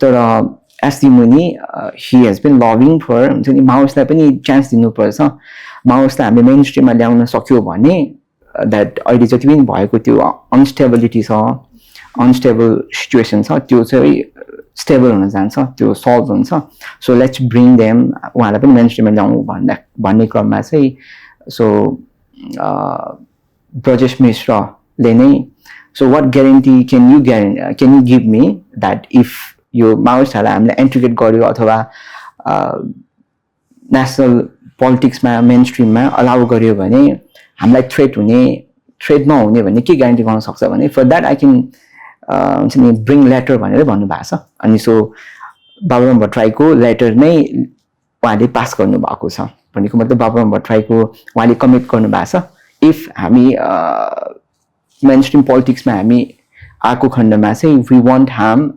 तर SD Muni he has been loving for हुन्छ नि माओइस्टलाई पनि चान्स दिनुपर्छ माओइस्टलाई हामीले मेन स्ट्रिममा ल्याउन सक्यो भने द्याट अहिले जति पनि भएको त्यो अनस्टेबिलिटी छ अनस्टेबल सिचुएसन छ त्यो चाहिँ स्टेबल हुन जान्छ त्यो सल्भ हुन्छ सो लेट्स ब्रिङ देम उहाँलाई पनि मेन स्ट्रिममा ल्याउँ भन्ने क्रममा चाहिँ सो ब्रजेश मिश्रले नै so what guarantee can you give me that if यो माओइस्टहरूलाई हामीले इन्ट्रिगेट गर्यो अथवा नेसनल पोलिटिक्समा मेन स्ट्रिममा अलाउ गर्यो भने हामीलाई थ्रेट नहुने भन्ने के ग्यारेन्टी गर्न सक्छ भने फर द्याट आई क्यान हुन्छ नि ब्रिङ लेटर भनेर भन्नुभएको छ अनि सो बाबुराम भट्टराईको लेटर नै उहाँले पास गर्नुभएको छ भनेको मतलब बाबुराम भट्टराईको उहाँले कमिट गर्नुभएको छ इफ हामी मेन स्ट्रिम पोलिटिक्समा हामी आएको खण्डमा चाहिँ वी वान्ट हार्म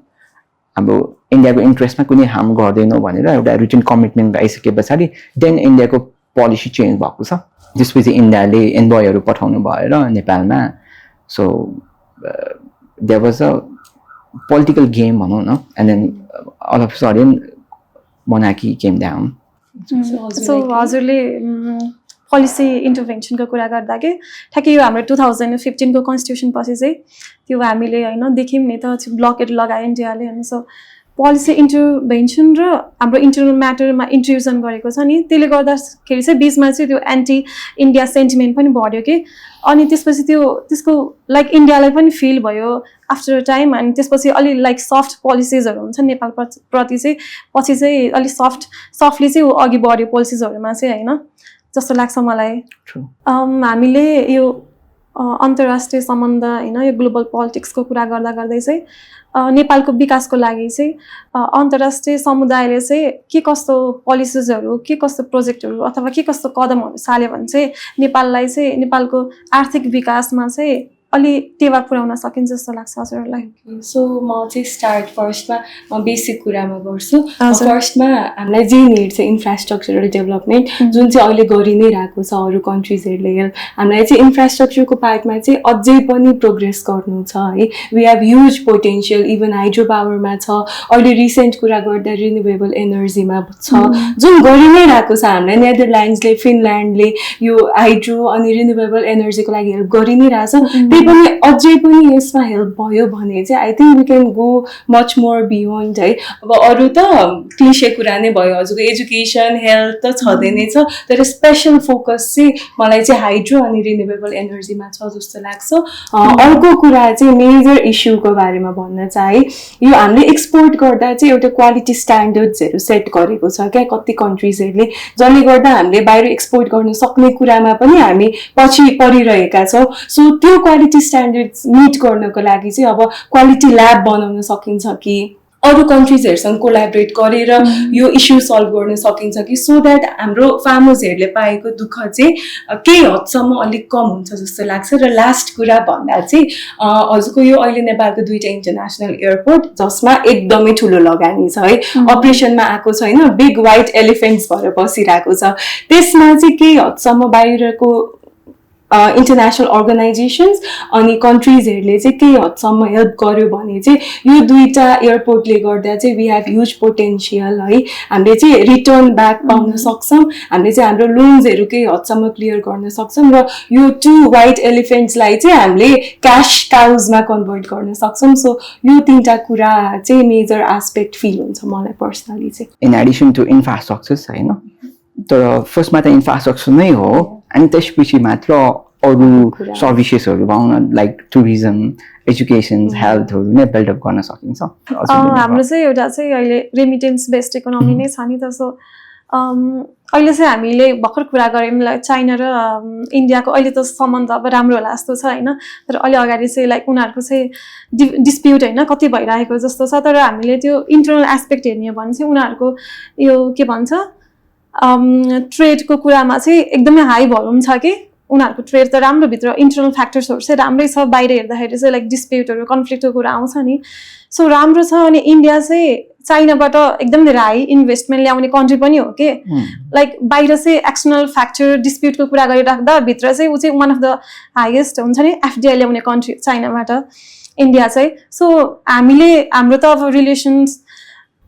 हाम्रो इन्डियाको इन्ट्रेस्टमा कुनै हार्म गर्दैनौँ भनेर एउटा रिटन कमिटमेन्ट आइसके पछाडि देन इन्डियाको पोलिसी चेन्ज भएको छ त्यसपछि इन्डियाले एन्भोयहरू पठाउनु भएर नेपालमा so there was a political game भनौँ न and then all of sudden monarchy came down so हजुरले पोलिसी इन्टरभेन्सनको कुरा गर्दा के ठ्याक्कै यो हाम्रो 2015 को कन्स्टिट्युसन पछि चाहिँ त्यो हामीले हैन देख्यौँ नि त ब्लकेट लगायो इन्डियाले अनि सो पोलिसी इन्टरभेन्सन र हाम्रो इन्टरनल म्याटरमा इन्ट्रुजन गरेको छ नि त्यसले गर्दाखेरि चाहिँ बिचमा चाहिँ त्यो एन्टी इन्डिया सेन्टिमेन्ट पनि बढ्यो कि अनि त्यसपछि त्यसको लाइक इन्डियालाई पनि फिल भयो आफ्टर टाइम अनि त्यसपछि अलि लाइक सफ्ट पोलिसिजहरू हुन्छ नेपाल प्रति चाहिँ पछि चाहिँ अलि सफ्टली चाहिँ अघि बढ्यो पोलिसिजहरूमा चाहिँ हैन जस्तो लाग्छ मलाई हामीले यो अन्तर्राष्ट्रिय सम्बन्ध हैन यो ग्लोबल पोलिटिक्सको कुरा गर्दै चाहिँ नेपालको विकासको लागि चाहिँ अन्तर्राष्ट्रिय समुदायले चाहिँ के कस्तो पोलिसिजहरू के कस्तो प्रोजेक्टहरू अथवा के कस्तो कदमहरू चाल्यो भने चाहिँ नेपाललाई चाहिँ नेपालको आर्थिक विकासमा चाहिँ अलि टेवा पुर्याउन सकिन्छ जस्तो लाग्छ हजुरहरूलाई सो म चाहिँ स्टार्ट फर्स्टमा म बेसिक कुरामा गर्छु फर्स्टमा हामीलाई जे निड छ इन्फ्रास्ट्रक्चरल डेभलपमेन्ट जुन चाहिँ अहिले गरि नै रहेको छ अरू कन्ट्रिजहरूले हामीलाई चाहिँ इन्फ्रास्ट्रक्चरको पार्टमा चाहिँ अझै पनि प्रोग्रेस गर्नु छ है we have huge potential even hydro पावरमा छ अहिले रिसेन्ट कुरा गर्दा रिन्युएबल एनर्जीमा छ जुन गरि नै रहेको छ हामीलाई नेदरल्यान्ड्सले फिनल्यान्डले यो हाइड्रो अनि रिन्युएबल एनर्जीको लागि हेल्प गरि नै रहेछ पनि अझै पनि यसमा हेल्प भयो भने चाहिँ I think we can go much more beyond है अब अरू त क्लिसे कुरा नै भयो हजुरको एजुकेसन हेल्थ त छँदै नै छ तर स्पेसल फोकस चाहिँ मलाई चाहिँ हाइड्रो अनि रिन्युएबल एनर्जीमा छ जस्तो लाग्छ अर्को कुरा चाहिँ मेजर इस्युको बारेमा भन्न चाहिँ यो हामीले एक्सपोर्ट गर्दा चाहिँ एउटा क्वालिटी स्ट्यान्डर्ड्सहरू सेट गरेको छ क्या कति कन्ट्रिजहरूले जसले गर्दा हामीले बाहिर एक्सपोर्ट गर्न सक्ने कुरामा पनि हामी पछि परिरहेका छौँ सो त्यो क्वालिटी स्ट्यान्डर्ड्स मिट गर्नको लागि चाहिँ अब क्वालिटी ल्याब बनाउन सकिन्छ कि अरू कन्ट्रिजहरूसँग कोलाबरेट गरेर यो इस्यु सल्भ गर्न सकिन्छ कि सो द्याट हाम्रो फार्मर्सहरूले पाएको दुःख चाहिँ केही हदसम्म अलिक कम हुन्छ जस्तो लाग्छ र लास्ट कुरा भन्दा चाहिँ हजुरको यो अहिले नेपालको 2टा इन्टरनेसनल एयरपोर्ट जसमा एकदमै ठुलो लगानी छ है अपरेसनमा आएको छैन बिग व्हाइट एलिफेन्ट्स भएर बसिरहेको छ त्यसमा चाहिँ केही हदसम्म बाहिरको इन्टरनेसनल अर्गनाइजेसन्स अनि कन्ट्रिजहरूले चाहिँ केही हदसम्म हेल्प गर्यो भने चाहिँ यो 2टा एयरपोर्टले गर्दा चाहिँ वी हेभ ह्युज पोटेन्सियल है हामीले चाहिँ रिटर्न ब्याक पाउन सक्छौँ हामीले चाहिँ हाम्रो लोन्सहरू केही हदसम्म क्लियर गर्न सक्छौँ र यो 2 व्हाइट एलिफेन्ट्सलाई चाहिँ हामीले क्यास काउजमा कन्भर्ट गर्न सक्छौँ सो यो 3टा कुरा चाहिँ मेजर एस्पेक्ट फिल हुन्छ मलाई पर्सनली चाहिँ इन एडिसन टु इन्फ्रास्ट्रक्चर्स हैन तर फर्स्टमा त इन्फ्रास्ट्रक्चर नै हो अनि त्यसपछि मात्र अरू सर्भिसेसहरू पाउन लाइक टुरिज्म एजुकेसन हेल्थहरू नै बिल्डअप गर्न सकिन्छ हाम्रो चाहिँ एउटा चाहिँ अहिले रेमिटेन्स बेस्ड इकोनोमी नै छ नि त सो अहिले चाहिँ हामीले भर्खर कुरा गऱ्यौँ लाइक चाइना र इन्डियाको अहिले त सम्बन्ध अब राम्रो होला जस्तो छ होइन तर अहिले अगाडि चाहिँ लाइक उनीहरूको चाहिँ डिस्प्युट होइन कति भइरहेको जस्तो छ तर हामीले त्यो इन्टरनल एस्पेक्ट हेर्ने हो भने चाहिँ उनीहरूको यो के भन्छ ट्रेडको कुरामा चाहिँ एकदमै हाई भोल्युम छ कि उनीहरूको ट्रेड त राम्रो भित्र इन्टरनल फ्याक्टर्सहरू चाहिँ राम्रै छ बाहिर हेर्दाखेरि चाहिँ लाइक डिस्प्युटहरू कन्फ्लिक्टको कुरा आउँछ नि सो राम्रो छ अनि इन्डिया चाहिँ चाइनाबाट एकदम धेरै हाई इन्भेस्टमेन्ट ल्याउने कन्ट्री पनि हो कि लाइक बाहिर चाहिँ एक्सटर्नल फ्याक्टर डिस्प्युटको कुरा गरिराख्दा भित्र चाहिँ ऊ चाहिँ वान अफ द हाइएस्ट हुन्छ नि एफडिआई ल्याउने कन्ट्री चाइनाबाट इन्डिया चाहिँ सो हाम्रो त अब रिलेसन्स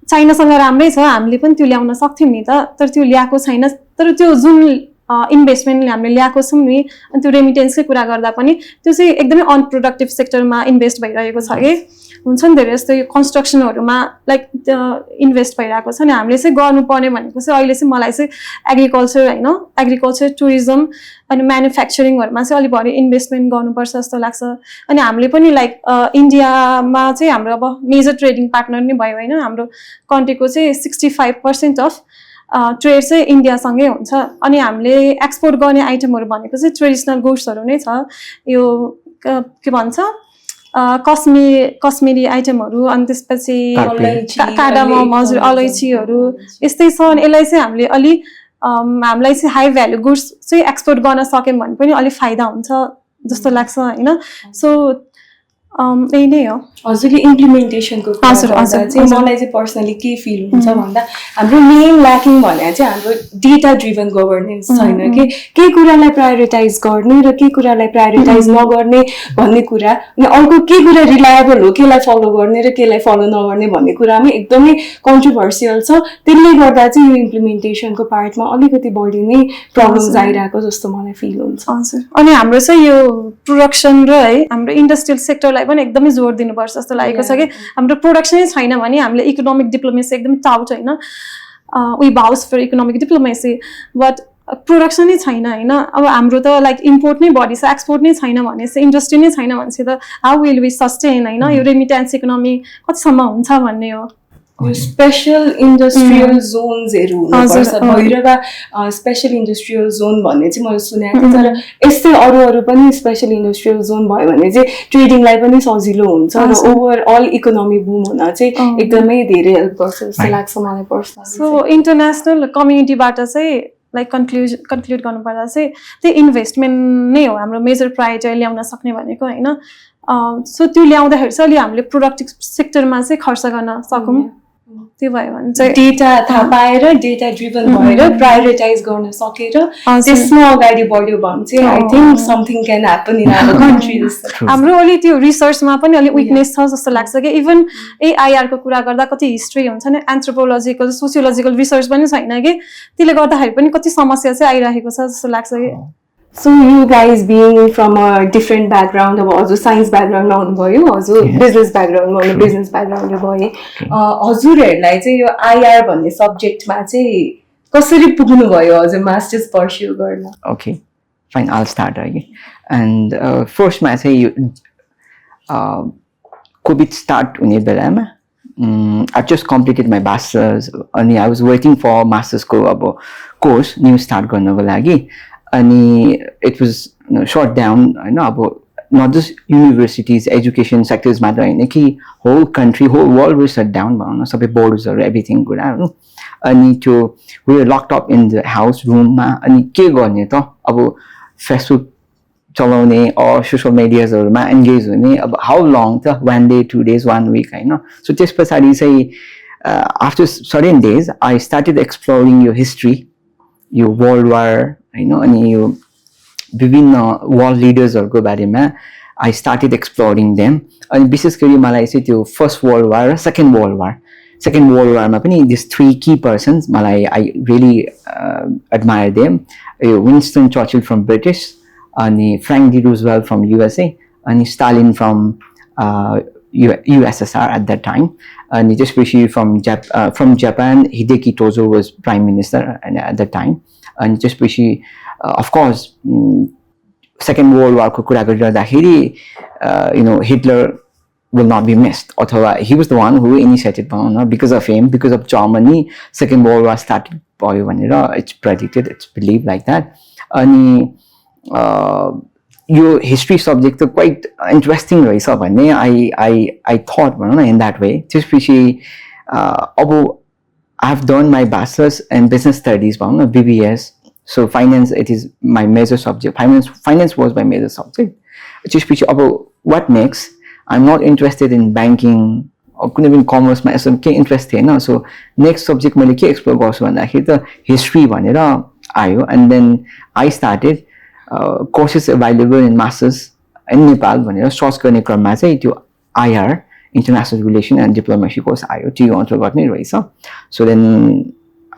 चाइनासँग राम्रै छ हामीले पनि त्यो ल्याउन सक्थ्यौँ नि त तर त्यो ल्याएको छैन तर त्यो जुन इन्भेस्टमेन्ट हामीले ल्याएको छौँ नि अनि त्यो रेमिटेन्सकै कुरा गर्दा पनि त्यो चाहिँ एकदमै अनप्रोडक्टिभ सेक्टरमा इन्भेस्ट भइरहेको छ कि हुन्छ नि धेरै जस्तो यो कन्स्ट्रक्सनहरूमा लाइक इन्भेस्ट भइरहेको छ नि हामीले चाहिँ गर्नुपर्ने भनेको चाहिँ अहिले चाहिँ मलाई चाहिँ एग्रिकल्चर होइन एग्रिकल्चर टुरिज्म अनि म्यानुफ्याक्चरिङहरूमा चाहिँ अलिक बढी इन्भेस्टमेन्ट गर्नुपर्छ जस्तो लाग्छ अनि हामीले पनि लाइक इन्डियामा चाहिँ हाम्रो अब मेजर ट्रेडिङ पार्टनर नै भयो होइन हाम्रो कन्ट्रीको चाहिँ 65% अफ ट्रेड चाहिँ इन्डियासँगै हुन्छ अनि हामीले एक्सपोर्ट गर्ने आइटमहरू भनेको चाहिँ ट्रेडिसनल गुड्सहरू नै छ यो के भन्छ कस्मेरी आइटमहरू अनि त्यसपछि कार्डामम हजुर अलैँचीहरू यस्तै छ अनि यसलाई चाहिँ हामीले हामीलाई चाहिँ हाई भ्यालु गुड्स चाहिँ एक्सपोर्ट गर्न सक्यौँ भने पनि अलिक फाइदा हुन्छ जस्तो लाग्छ होइन सो यही नै हो हजुरले इम्प्लिमेन्टेसनको कुरा गर्दा चाहिँ मलाई चाहिँ पर्सनली के फिल हुन्छ भन्दा हाम्रो मेन ल्याकिङ भने चाहिँ हाम्रो डेटा ड्रिभन गभर्नेन्स छैन कि के कुरालाई प्रायोरिटाइज गर्ने र के कुरालाई प्रायोरिटाइज नगर्ने भन्ने कुरा अनि अर्को के कुरा रिलायबल हो केलाई फलो गर्ने र केलाई फलो नगर्ने भन्ने कुरामा एकदमै कन्ट्रोभर्सियल छ त्यसले गर्दा चाहिँ यो इम्प्लिमेन्टेसनको पार्टमा अलिकति बढी नै प्रब्लम्स आइरहेको जस्तो मलाई फिल हुन्छ हजुर अनि हाम्रो चाहिँ यो प्रोडक्सन र है हाम्रो इन्डस्ट्रियल सेक्टरलाई पनि एकदमै जोड दिनुपर्छ जस्तो लागेको छ कि हाम्रो प्रोडक्सनै छैन भने हामीले इकोनोमिक डिप्लोमेसी एकदम टाउट होइन we vouch for economic diplomacy but प्रोडक्सनै छैन होइन अब हाम्रो त लाइक इम्पोर्ट नै बढी छ एक्सपोर्ट नै छैन भने चाहिँ इन्डस्ट्री नै छैन भने चाहिँ त हाउ विल वी सस्टेन होइन यो रेमिटेन्स इकोनोमी कतिसम्म हुन्छ भन्ने हो यो स्पेसल इन्डस्ट्रियल जोन्सहरू हुनुपर्छ भैरवा स्पेसल इन्डस्ट्रियल जोन भन्ने चाहिँ मैले सुनेको थिएँ तर यस्तै अरू पनि स्पेसल इन्डस्ट्रियल जोन भयो भने चाहिँ ट्रेडिङलाई पनि सजिलो हुन्छ र ओभरअल इकोनोमी बुम हुन चाहिँ एकदमै धेरै हेल्प गर्छ जस्तो लाग्छ मलाई पर्सनली सो इन्टरनेसनल कम्युनिटीबाट चाहिँ लाइक कन्क्लुड गर्नुपर्दा चाहिँ त्यही इन्भेस्टमेन्ट नै हो हाम्रो मेजर प्रायोरिटी ल्याउन सक्ने भनेको होइन सो त्यो ल्याउँदाखेरि चाहिँ अलि हामीले प्रोडक्टिभ सेक्टरमा चाहिँ खर्च गर्न सकौँ त्यो भयो भने चाहिँ डेटा थाहा पाएर डेटा ड्रिभन भएर प्रायोरिटाइज गर्न सकेर त्यसमा अगाडि बढ्यो भने चाहिँ I think something can happen in our country हाम्रो अलि त्यो रिसर्चमा पनि अलिक विकनेस छ जस्तो लाग्छ कि इभन एआइआरको कुरा गर्दा कति हिस्ट्री हुन्छ नि एन्थ्रोपोलोजिकल सोसियोलोजिकल रिसर्च पनि छैन कि त्यसले गर्दाखेरि पनि कति समस्या चाहिँ आइरहेको छ जस्तो लाग्छ कि So you guys being from a different background, अब हजुर साइन्स ब्याकग्राउन्डमा हुनुभयो हजुर बिजनेस ब्याकग्राउन्डमा हुनु बिजनेस ब्याकग्राउन्डले भए हजुरहरूलाई चाहिँ यो आइआर भन्ने सब्जेक्टमा चाहिँ कसरी पुग्नुभयो हजुर मास्टर्स पर्स्यु गर्न ओके फाइन आल स्टार्ट है एन्ड फर्स्टमा चाहिँ यो कोभिड स्टार्ट हुने बेलामा I just completed my master's अनि I was waiting for master's को अब कोर्स न्यू स्टार्ट गर्नको लागि अनि इट वाज शट डाउन होइन अब not just universities education sectors मात्र होइन कि whole country whole world was shut down भनौँ न सबै बोर्ड्सहरू एभ्रिथिङ कुराहरू अनि त्यो we locked up in the house रुममा अनि के गर्ने त अब फेसबुक चलाउने अर सोसियल मिडियाजहरूमा एन्गेज हुने अब हाउ लङ त 1 डे 2 डेज 1 विक होइन सो त्यस पछाडि चाहिँ after certain days I started exploring यो हिस्ट्री यो वर्ल्ड वार होइन अनि यो विभिन्न वर्ल्ड लिडर्सहरूको बारेमा आई स्टार्टेड एक्सप्लोरिङ देम अनि विशेष गरी मलाई चाहिँ त्यो फर्स्ट वर्ल्ड वार र सेकेन्ड वर्ल्ड वारमा पनि दिस 3 की पर्सन्स मलाई आई रियली एडमायर देम यो विन्स्टन चर्चिल फ्रम ब्रिटिस अनि Frank D Roosevelt from USA अनि Stalin from USSR at that time and especially from Japan Hideki Tojo was prime minister at that time and especially of course second world war ko kura garदाखेरि Hitler will not be missed अथवा he was the one who initiated because of him because of Germany second world war started भयो भनेर it's predicted it's believed like that अनि यो history subject त quite interesting रहेछ भन्ने I thought भनौँ न इन द्याट वे त्यसपछि अब I have done my masters in business studies भनौँ न BBS so finance it is my major subject finance was my major subject त्यसपछि अब what next I am not interested in banking कुनै पनि कमर्समा यसो केही इन्ट्रेस्ट थिएन सो नेक्स्ट सब्जेक्ट मैले के एक्सप्लोर गर्छु भन्दाखेरि त हिस्ट्री भनेर आयो and then I started courses available in masters in Nepal भनेर सर्च गर्ने क्रममा चाहिँ त्यो IR International Relation and Diplomacy course आयो त्यो अन्तर्गत नै रहेछ so then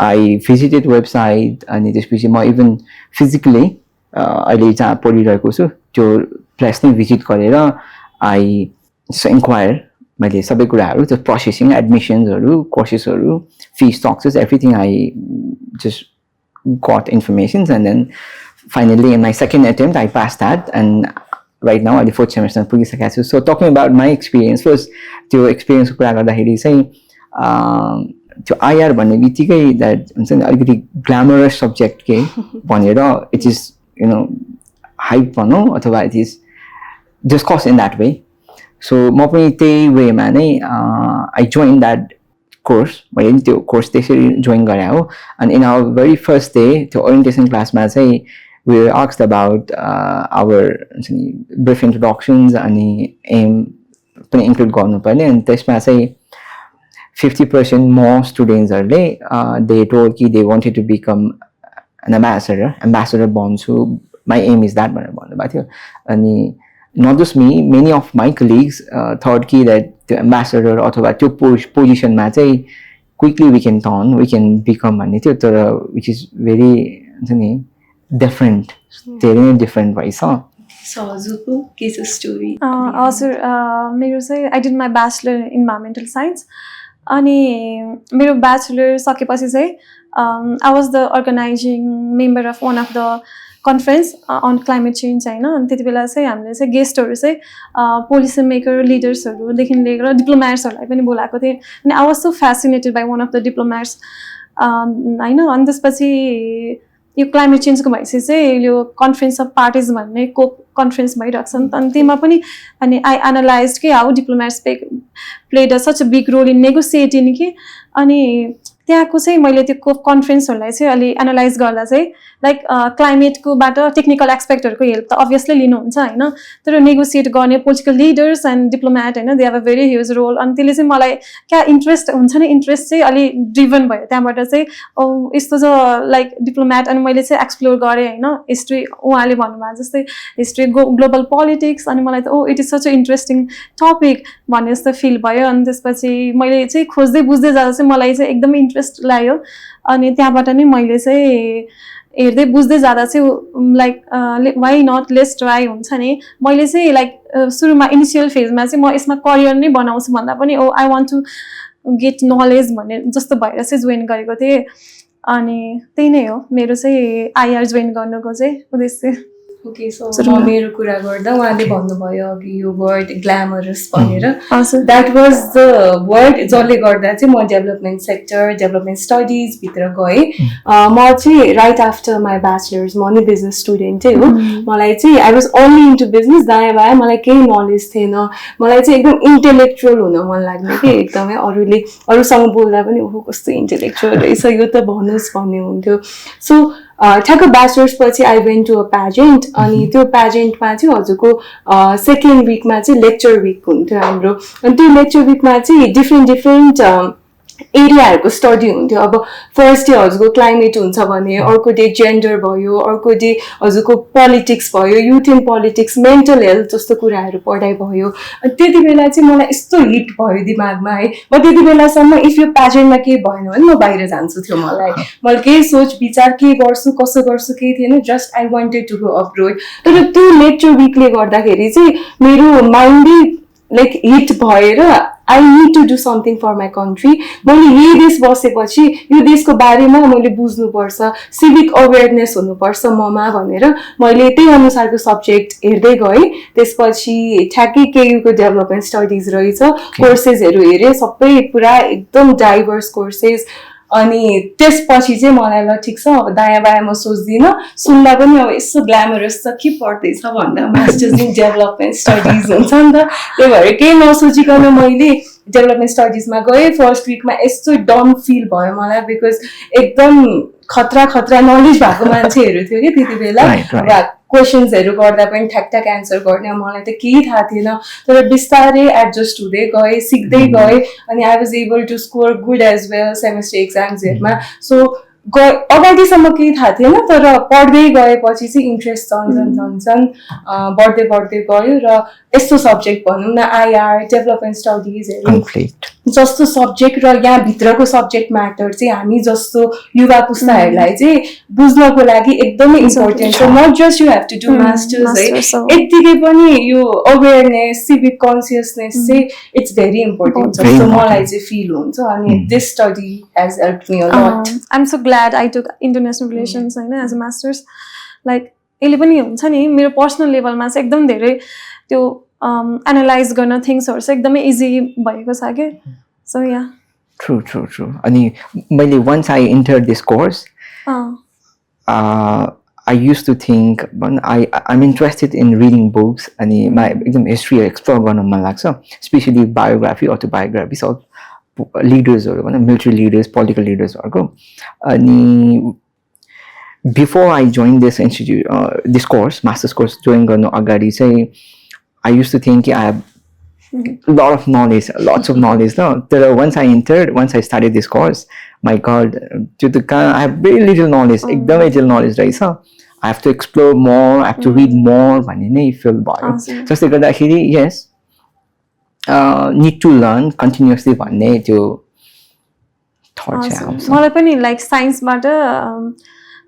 I visited website अनि त्यसपछि म इभन फिजिकली अहिले जहाँ पढिरहेको छु त्यो प्लेस नै भिजिट गरेर आई इन्क्वायर मैले सबै कुराहरू त्यो प्रोसेसिङ एडमिसन्सहरू कोर्सेसहरू fee structures everything I just got informations and then finally in my second attempt I passed that and right now I'm 4th semester पुगिसकेको छु so talking about my experience first त्यो experience को कुरा गर्दाखेरि चाहिँ त्यो IR भन्ने बित्तिकै that हुन्छ नि अलिकति ग्ल्यामरस सब्जेक्ट के भनेर it is hype भनौँ अथवा it is discussed in that way so म पनि त्यही वेमा नै I joined that course मैले त्यो कोर्स त्यसरी जोइन गरे हो and in our very first day त्यो ओरिएन्टेसन क्लासमा चाहिँ we were asked about our brief introductions and aim पनि इन्क्लुड गर्नुपर्ने अनि त्यसमा चाहिँ 50% more students they told कि they wanted to become an ambassador बन्छु, my aim is that भनेर भन्नुभएको थियो अनि not just me, many of my colleagues thought कि that the ambassador अथवा त्यो पोजिसनमा चाहिँ quickly we can turn, we can become भन्ने थियो तर which is very different, धेरै नै different भएछ. So हजुरको के छ स्टोरी? हजुर मेरो चाहिँ I did my bachelor in environmental science अनि मेरो ब्याचलर सकेपछि चाहिँ I was the organizing member of one of the conference on climate change हैन अनि त्यति बेला चाहिँ हामीले चाहिँ गेस्टहरु चाहिँ पोलिसी मेकर लिडर्सहरुदेखि लिएर डिप्लोम्याट्सहरुलाई पनि बोलाएको थिए अनि I was so fascinated by one of the diplomats हैन अनि त्यसपछि यो क्लाइमेट चेन्जको भएपछि चाहिँ यो कन्फरेन्स अफ पार्टिज भन्ने कोप कन्फरेन्स भइरहेको छ नि त अनि त्यसमा पनि अनि आई एनालाइज के how diplomats played such a big role in negotiating कि अनि त्यहाँको चाहिँ मैले त्यो कोप कन्फरेन्सहरूलाई चाहिँ अलि एनालाइज गर्दा चाहिँ लाइक क्लाइमेटकोबाट टेक्निकल एक्सपेक्टहरूको हेल्प त अभियसली लिनुहुन्छ हैन तर नेगोसिएट गर्ने पोलिटिकल लिडर्स एन्ड डिप्लोम्याट हैन they have a very huge role अनि त्यसले चाहिँ मलाई क्या इन्ट्रेस्ट हुन्छ नि इन्ट्रेस्ट चाहिँ अलि ड्रिभन भयो त्यहाँबाट चाहिँ यस्तो चाहिँ लाइक डिप्लोम्याट अनि मैले चाहिँ एक्सप्लोर गरेँ हैन हिस्ट्री उहाँले भन्नुभएको जस्तै हिस्ट्री ग्लोबल पोलिटिक्स अनि मलाई त it is such a interesting topic भन्ने जस्तो फिल भयो अनि त्यसपछि मैले चाहिँ खोज्दै बुझ्दै जाँदा चाहिँ मलाई चाहिँ एकदमै इन्ट्रेस्ट लाग्यो अनि त्यहाँबाट नै मैले चाहिँ हेर्दै बुझ्दै जाँदा चाहिँ like why not let's try हुन्छ नि मैले चाहिँ लाइक सुरुमा इनिसियल फेजमा चाहिँ म यसमा करियर नै बनाउँछु भन्दा पनि I want to get knowledge भन्ने जस्तो भएर चाहिँ जोइन गरेको थिएँ अनि त्यही नै हो मेरो चाहिँ आइआर जोइन गर्नुको चाहिँ उद्देश्य ओके सो मेरो कुरा गर्दा उहाँले भन्नुभयो अघि यो वर्ड ग्ल्यामरस भनेर द्याट वाज द वर्ड जसले गर्दा चाहिँ म डेभलपमेन्ट सेक्टर डेभलपमेन्ट स्टडिजभित्र गएँ म चाहिँ राइट आफ्टर माई ब्याचलर्स म नि बिजनेस स्टुडेन्टै हो मलाई चाहिँ I was only into business दायाँ बायाँ मलाई केही नलेज थिएन मलाई चाहिँ एकदम इन्टेलेक्चुअल हुन मन लाग्ने कि एकदमै अरूले अरूसँग बोल्दा पनि ओहो कस्तो इन्टेलेक्चुअल रहेछ यो त भन्नुहोस् भन्ने हुन्थ्यो सो ठ्याक्क ब्याचलर्स पछि I went to a pageant अनि त्यो प्याजेन्टमा चाहिँ हजुरको सेकेन्ड विकमा चाहिँ लेक्चर विक हुन्थ्यो हाम्रो अनि त्यो लेक्चर विकमा चाहिँ डिफ्रेन्ट एरियाहरूको स्टडी हुन्थ्यो अब फर्स्ट डे हजुरको क्लाइमेट हुन्छ भने अर्को डे जेन्डर भयो अर्को डे हजुरको पोलिटिक्स भयो youth in politics mental health जस्तो कुराहरू पढाइ भयो अनि त्यति बेला चाहिँ मलाई यस्तो हिट भयो दिमागमा है म त्यति बेलासम्म इफ यो प्याजेन्टमा केही भएन भने म बाहिर जान्छु थियो मलाई मैले केही सोच विचार के गर्छु कसो गर्छु केही थिएन just I wanted to go abroad तर त्यो लेक्चर विकले गर्दाखेरि चाहिँ मेरो माइन्डै लाइक हिट भएर I need to do something for my country मैले यही देश बसेपछि यो देशको बारेमा मैले बुझ्नुपर्छ सिभिक अवेरनेस हुनुपर्छ ममा भनेर मैले त्यही अनुसारको सब्जेक्ट हेर्दै गएँ त्यसपछि ठ्याक्कै केयुको डेभलपमेन्ट स्टडिज रहेछ कोर्सेसहरू हेरेँ सबै पुरा एकदम डाइभर्स कोर्सेस अनि त्यसपछि चाहिँ मलाई ल ठिक छ अब दायाँ बायाँ म सोच्दिनँ सुन्दा पनि अब यसो ग्ल्यामरस छ के पढ्दैछ भन्दा मास्टर्स इन डेभलपमेन्ट स्टडिज हुन्छ नि त त्यही भएर केही नसोचिकन मैले डेभलपमेन्ट स्टडिजमा गएँ फर्स्ट विकमा यस्तो डम फिल भयो मलाई बिकज एकदम खतरा नलेज भएको मान्छेहरू थियो कि त्यति बेला क्वेसन्सहरू गर्दा पनि ठ्याक एन्सर गर्ने मलाई त केही थाहा थिएन तर बिस्तारै एडजस्ट हुँदै गएँ सिक्दै गएँ अनि I was able to score good as well semester एक्जाम्सहरूमा सो अगाडिसम्म केही थाहा थिएन तर पढ्दै गएपछि चाहिँ इन्ट्रेस्ट झन् बढ्दै गयो र यस्तो सब्जेक्ट भनौँ न आइआर डेभलपमेन्ट स्टडिजहरू जस्तो सब्जेक्ट र यहाँभित्रको सब्जेक्ट म्याटर चाहिँ हामी जस्तो युवा पुस्ताहरूलाई चाहिँ बुझ्नको लागि एकदमै इम्पोर्टेन्ट छ not just you have to do masters है यत्तिकै पनि यो अवेरनेस सिभिक कन्सियसनेस चाहिँ इट्स भेरी इम्पोर्टेन्ट जस्तो मलाई चाहिँ फिल हुन्छ अनि this study has help me a lot I am so glad I took international relations होइन एज अ मास्टर्स लाइक यसले पनि हुन्छ नि मेरो पर्सनल लेभलमा चाहिँ एकदम धेरै त्यो एनालाइज गर्न थिङ्सहरू चाहिँ एकदमै इजी भएको छ कि सो या ट्रु अनि मैले once I enter this course I used to think I'm interested in reading books अनि एकदम हिस्ट्री एक्सप्लोर गर्न मन लाग्छ स्पेसली बायोग्राफी अटोबायोग्राफी अफ लिडर्सहरू भनौँ मिलिट्री लिडर्स पोलिटिकल लिडर्सहरूको अनि before I join this institute this course masters course join गर्नु अगाडि चाहिँ I used to think I have lot of knowledge, lots of knowledge. No, once I entered, once I started this course, my God, I have very little knowledge. एकदमै little knowledge रहेछ. I have to explore more, I have to read more भन्ने नै feel भयो. जसले गर्दाखेरि yes, need to learn continuously भन्ने त्यो thought चाहिँ आउँछ. मलाई पनि लाइक साइन्सबाट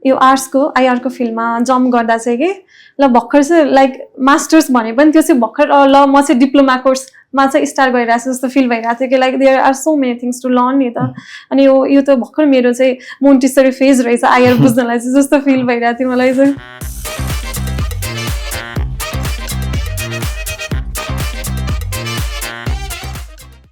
यो आर्ट्सको आइआरको फिल्डमा जम्प गर्दा चाहिँ के ल भर्खर चाहिँ लाइक मास्टर्स भने पनि त्यो चाहिँ भर्खर ल म चाहिँ डिप्लोमा कोर्समा चाहिँ स्टार्ट गरिरहेको छु जस्तो फिल भइरहेको थियो कि like there are so many things to learn नि त. अनि यो त भर्खर मेरो चाहिँ मोन्टिसरी फेज रहेछ आइआर बुझ्नलाई चाहिँ जस्तो फिल भइरहेको थियो मलाई चाहिँ.